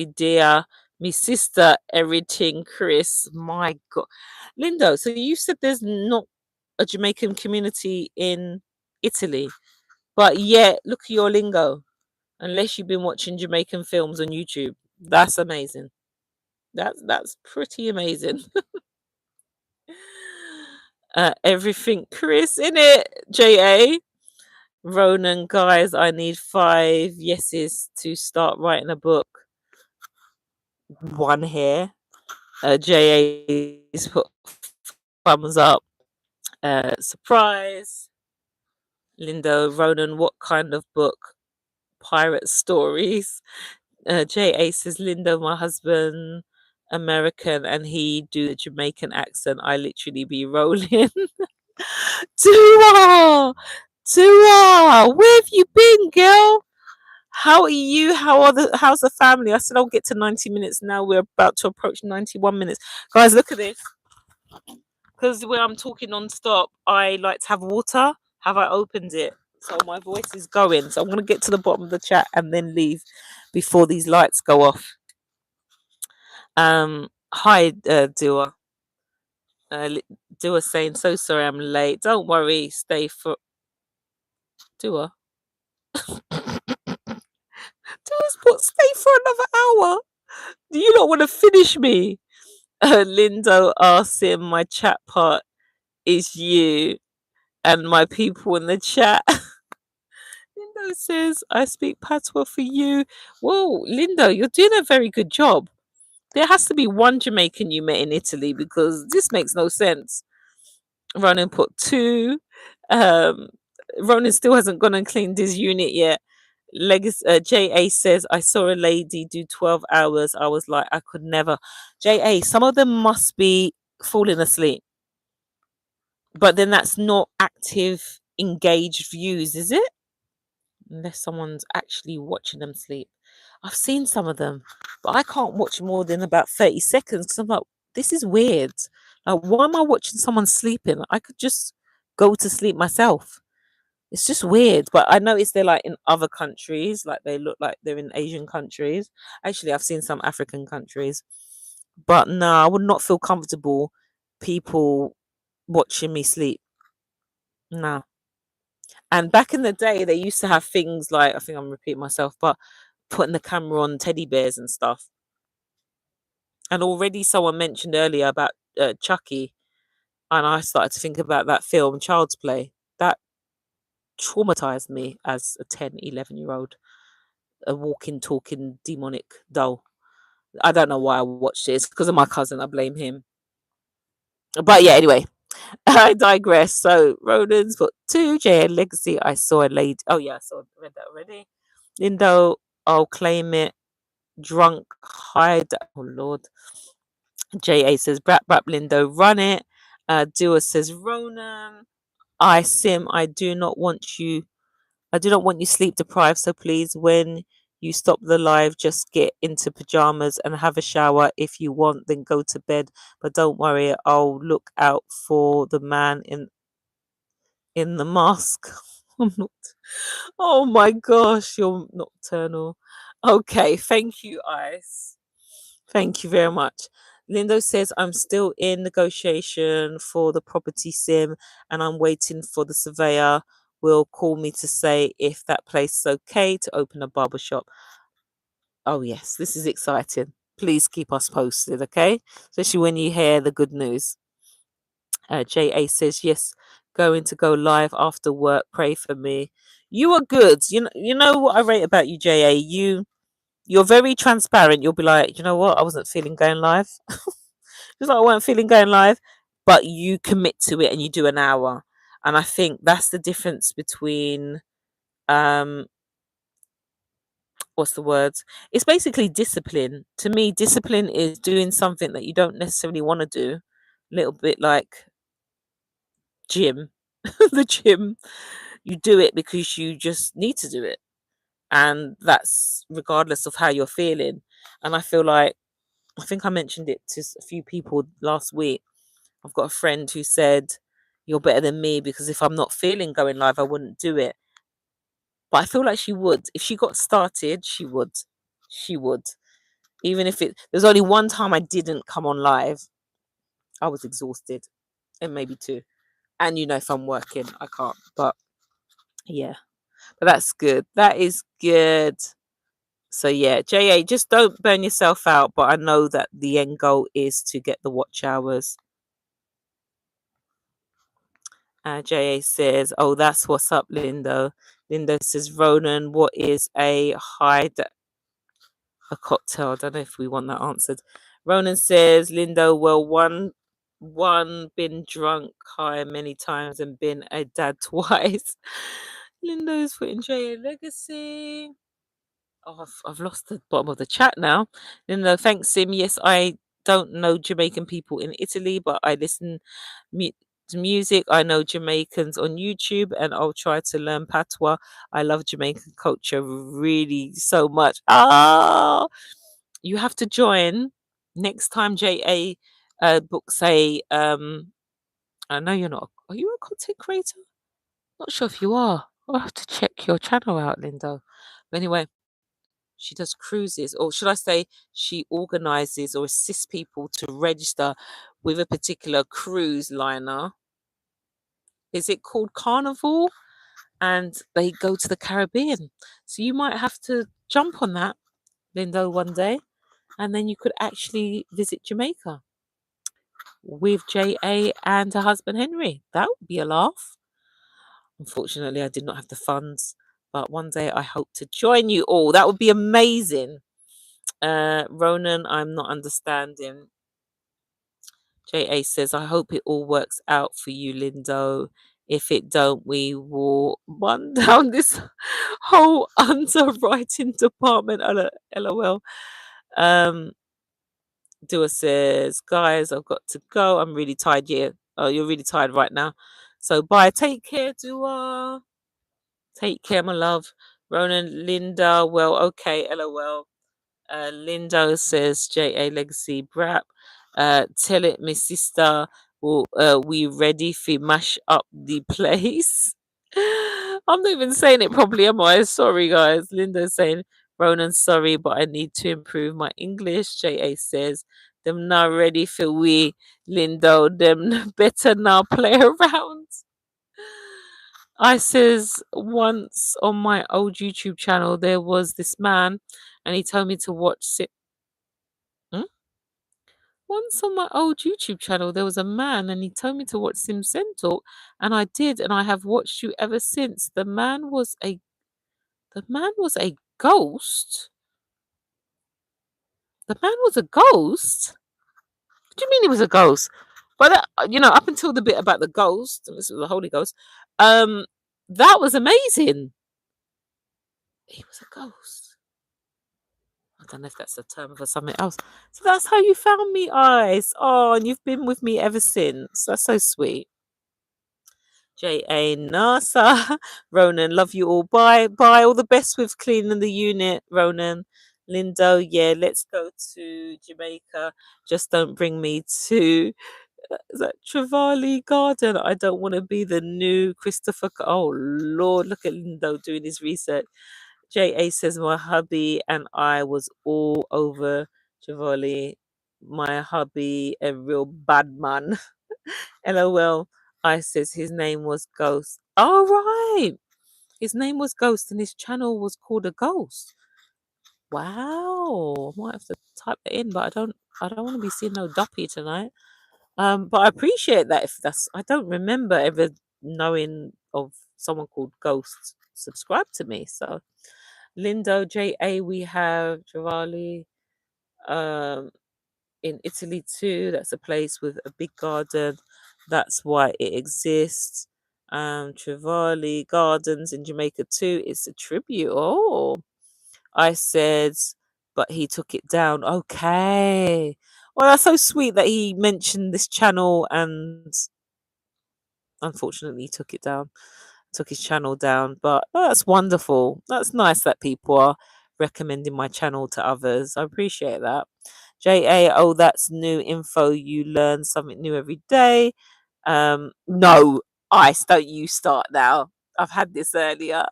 dear, me sister, everything, Chris. My God. Lindo, so you said there's not a Jamaican community in Italy, but yet look at your lingo. Unless you've been watching Jamaican films on YouTube. That's amazing. That's pretty amazing. Everything Chris in it, J.A. Ronan, guys, I need 5 yeses to start writing a book. One here. J.A.'s put thumbs up. Surprise. Lindo, Ronan, what kind of book? Pirate stories. J.A. says, Lindo, my husband, American, and he do the Jamaican accent. I literally be rolling. Tua! Tua! Where have you been, girl? How are you? How's the family? I said I'll get to 90 minutes now. We're about to approach 91 minutes. Guys, look at this. Because when I'm talking non-stop, I like to have water. Have I opened it? So my voice is going. So I'm going to get to the bottom of the chat and then leave before these lights go off. Hi, Dua. Dua saying, so sorry I'm late. Don't worry. Stay for... Dua? Dua's put stay for another hour. Do you not want to finish me? Lindo asks him, my chat part is you and my people in the chat. Lindo says, I speak patois for you. Whoa, Lindo, you're doing a very good job. There has to be one Jamaican you met in Italy because this makes no sense. Ronan put 2. Um, Ronan still hasn't gone and cleaned his unit yet. J.A. says, I saw a lady do 12 hours. I was like, I could never. J.A., some of them must be falling asleep. But then that's not active, engaged views, is it? Unless someone's actually watching them sleep. I've seen some of them, but I can't watch more than about 30 seconds because I'm like, this is weird. Like, why am I watching someone sleeping? I could just go to sleep myself. It's just weird. But I noticed they're like in other countries, like they look like they're in Asian countries. Actually, I've seen some African countries. But no, I would not feel comfortable people watching me sleep. No. And back in the day, they used to have things like, I think I'm repeating myself, but putting the camera on teddy bears and stuff. And already someone mentioned earlier about Chucky, and I started to think about that film, Child's Play. That traumatized me as a 10, 11-year-old, a walking, talking, demonic doll. I don't know why I watched it. It's because of my cousin. I blame him. But yeah, anyway, I digress. So Ronan's put 2, J and Legacy. I saw a lady. Oh yeah, read that already. Lindo, I'll claim it. Drunk hide. Oh Lord. J.A. says, Brap Brap Lindo, run it. Dua says, Ronan, I do not want you sleep deprived, so please when you stop the live, just get into pajamas and have a shower. If you want, then go to bed. But don't worry, I'll look out for the man in the mask. I'm not. Oh my gosh, you're nocturnal. Okay, thank you, Ice. Thank you very much. Lindo says, I'm still in negotiation for the property sim and I'm waiting for the surveyor will call me to say if that place is okay to open a barber shop. Oh yes, this is exciting. Please keep us posted, okay? Especially when you hear the good news. J.A. says, yes, going to go live after work. Pray for me. You are good. You know what I rate about you, J.A. You're very transparent. You'll be like, you know what? I wasn't feeling going live. Just like I weren't feeling going live, but you commit to it and you do an hour. And I think that's the difference between um what's the words? It's basically discipline. To me, discipline is doing something that you don't necessarily want to do. A little bit like gym. The gym. You do it because you just need to do it. And that's regardless of how you're feeling. And I feel like I think I mentioned it to a few people last week. I've got a friend who said, you're better than me because if I'm not feeling going live, I wouldn't do it. But I feel like she would. If she got started, she would. She would. Even if there's only one time I didn't come on live, I was exhausted. And maybe two. And if I'm working, I can't. But yeah. But that's good. That is good. So yeah, JA, just don't burn yourself out. But I know that the end goal is to get the watch hours. JA says, "Oh, that's what's up, Lindo." Lindo says, "Ronan, what is a cocktail?" I don't know if we want that answered. Ronan says, "Lindo, well, one been drunk high many times and been a dad twice." Lindo's putting JA legacy. Oh, I've lost the bottom of the chat now. Lindo, thanks, Sim. Yes, I don't know Jamaican people in Italy, but I listen to music. I know Jamaicans on YouTube, and I'll try to learn patois. I love Jamaican culture really so much. Ah, you have to join next time JA books a I know you're not. Are you a content creator? Not sure if you are. I'll have to check your channel out, Lindo. But anyway, she does cruises, or should I say, she organizes or assists people to register with a particular cruise liner. Is it called Carnival? And they go to the Caribbean. So you might have to jump on that, Lindo, one day, and then you could actually visit Jamaica with JA and her husband Henry. That would be a laugh. Unfortunately, I did not have the funds, but one day I hope to join you all. That would be amazing. Ronan, I'm not understanding. JA says, I hope it all works out for you, Lindo. If it don't, we will run down this whole underwriting department. LOL. Dua says, guys, I've got to go. I'm really tired. Yeah. Oh, you're really tired right now. So bye. Take care, Dua. Take care, my love. Ronan, Linda. Well, okay. LOL. Lindo says, JA Legacy Brap. Tell it, my sister. Well, we ready for mash up the place. I'm not even saying it properly, am I? Sorry, guys. Linda's saying, Ronan, sorry, but I need to improve my English. JA says, them not ready for we, Lindo. Them better now play around. I says, once on my old YouTube channel, there was this man and he told me to watch it. Once on my old YouTube channel, there was a man and he told me to watch SimSENDTalk, and I did, and I have watched you ever since. The man was a ghost. The man was a ghost. What do you mean he was a ghost? But up until the bit about the ghost, and this was the Holy Ghost, that was amazing. He was a ghost. I don't know if that's a term for something else. So that's how you found me, Ice. Oh, and you've been with me ever since. That's so sweet. JA NASA. Ronan, love you all. Bye. Bye. All the best with cleaning the unit, Ronan. Lindo, yeah, let's go to Jamaica. Just don't bring me to is that Trevally Garden. I don't want to be the new Christopher. Oh Lord, look at Lindo doing his research. JA says my hubby and I was all over Trevally. My hubby, a real bad man. LOL. I says his name was Ghost. All right. His name was Ghost and his channel was called a Ghost. Wow. I might have to type it in, but I don't want to be seeing no duppy tonight. But I appreciate that if I don't remember ever knowing of someone called Ghost subscribe to me. So Lindo, JA, we have Javali. In Italy too. That's a place with a big garden. That's why it exists. Trevally Gardens in Jamaica too. It's a tribute. Oh, I said, but he took it down. Okay. Well, that's so sweet that he mentioned this channel and unfortunately took it down, took his channel down. But that's wonderful. That's nice that people are recommending my channel to others. I appreciate that. JA, oh, that's new info. You learn something new every day. No, Ice, don't you start now. I've had this earlier.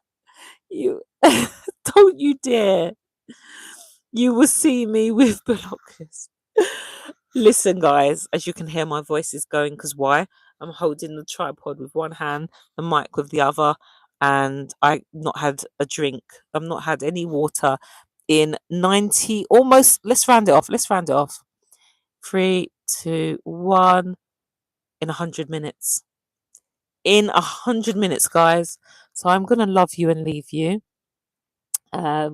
You don't you dare. You will see me with binoculars. Listen, guys, as you can hear, my voice is going because why? I'm holding the tripod with one hand, the mic with the other, and I've not had a drink. I've not had any water in 90, almost, let's round it off. Let's round it off. 3, 2, 1, in 100 minutes. In 100 minutes, guys. So I'm going to love you and leave you.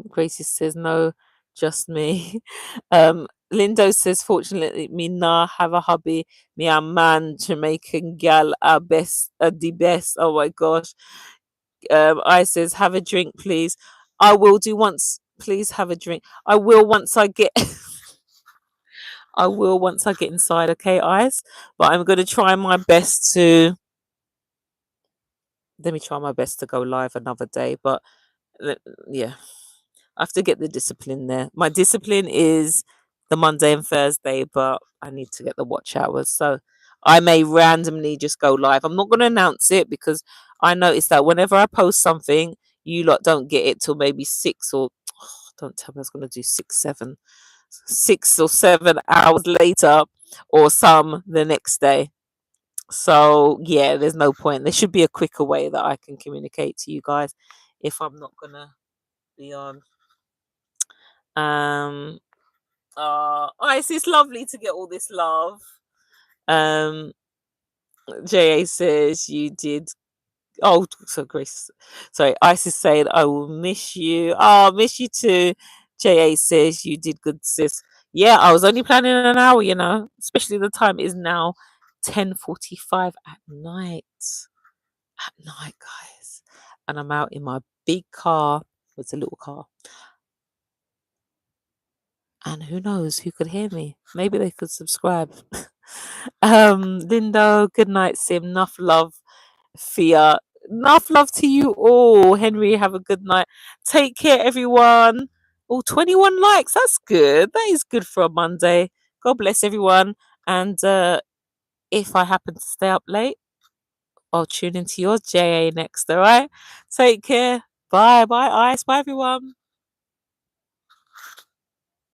Gracie says, no, just me. Lindo says, fortunately, me nah have a hubby. Me a man, Jamaican gal, a best, the best. Oh my gosh. I says, have a drink, please. I will do once. Please have a drink. I will once I get. I will once I get inside. Okay, Ice. But I'm going to try my best to. Let me try my best to go live another day. But yeah. I have to get the discipline there. My discipline is the Monday and Thursday, but I need to get the watch hours. So I may randomly just go live. I'm not going to announce it because I noticed that whenever I post something, you lot don't get it till maybe 6 or don't tell me I was going to do 6 or 7 hours later, or some the next day. So yeah, there's no point. There should be a quicker way that I can communicate to you guys if I'm not going to be on. It's lovely to get all this love. JA says you did. Oh, so Grace. Sorry, Isis saying I will miss you. Oh, miss you too. JA says you did good, sis. Yeah, I was only planning an hour, especially the time is now 10:45 at night. At night, guys. And I'm out in my big car. It's a little car. And who knows who could hear me? Maybe they could subscribe. Lindo, good night, Sim. Enough love, Fia. Enough love to you all. Henry, have a good night. Take care, everyone. Oh, 21 likes. That's good. That is good for a Monday. God bless everyone. And if I happen to stay up late, I'll tune into your JA next, all right? Take care. Bye. Bye, Ice. Bye, everyone.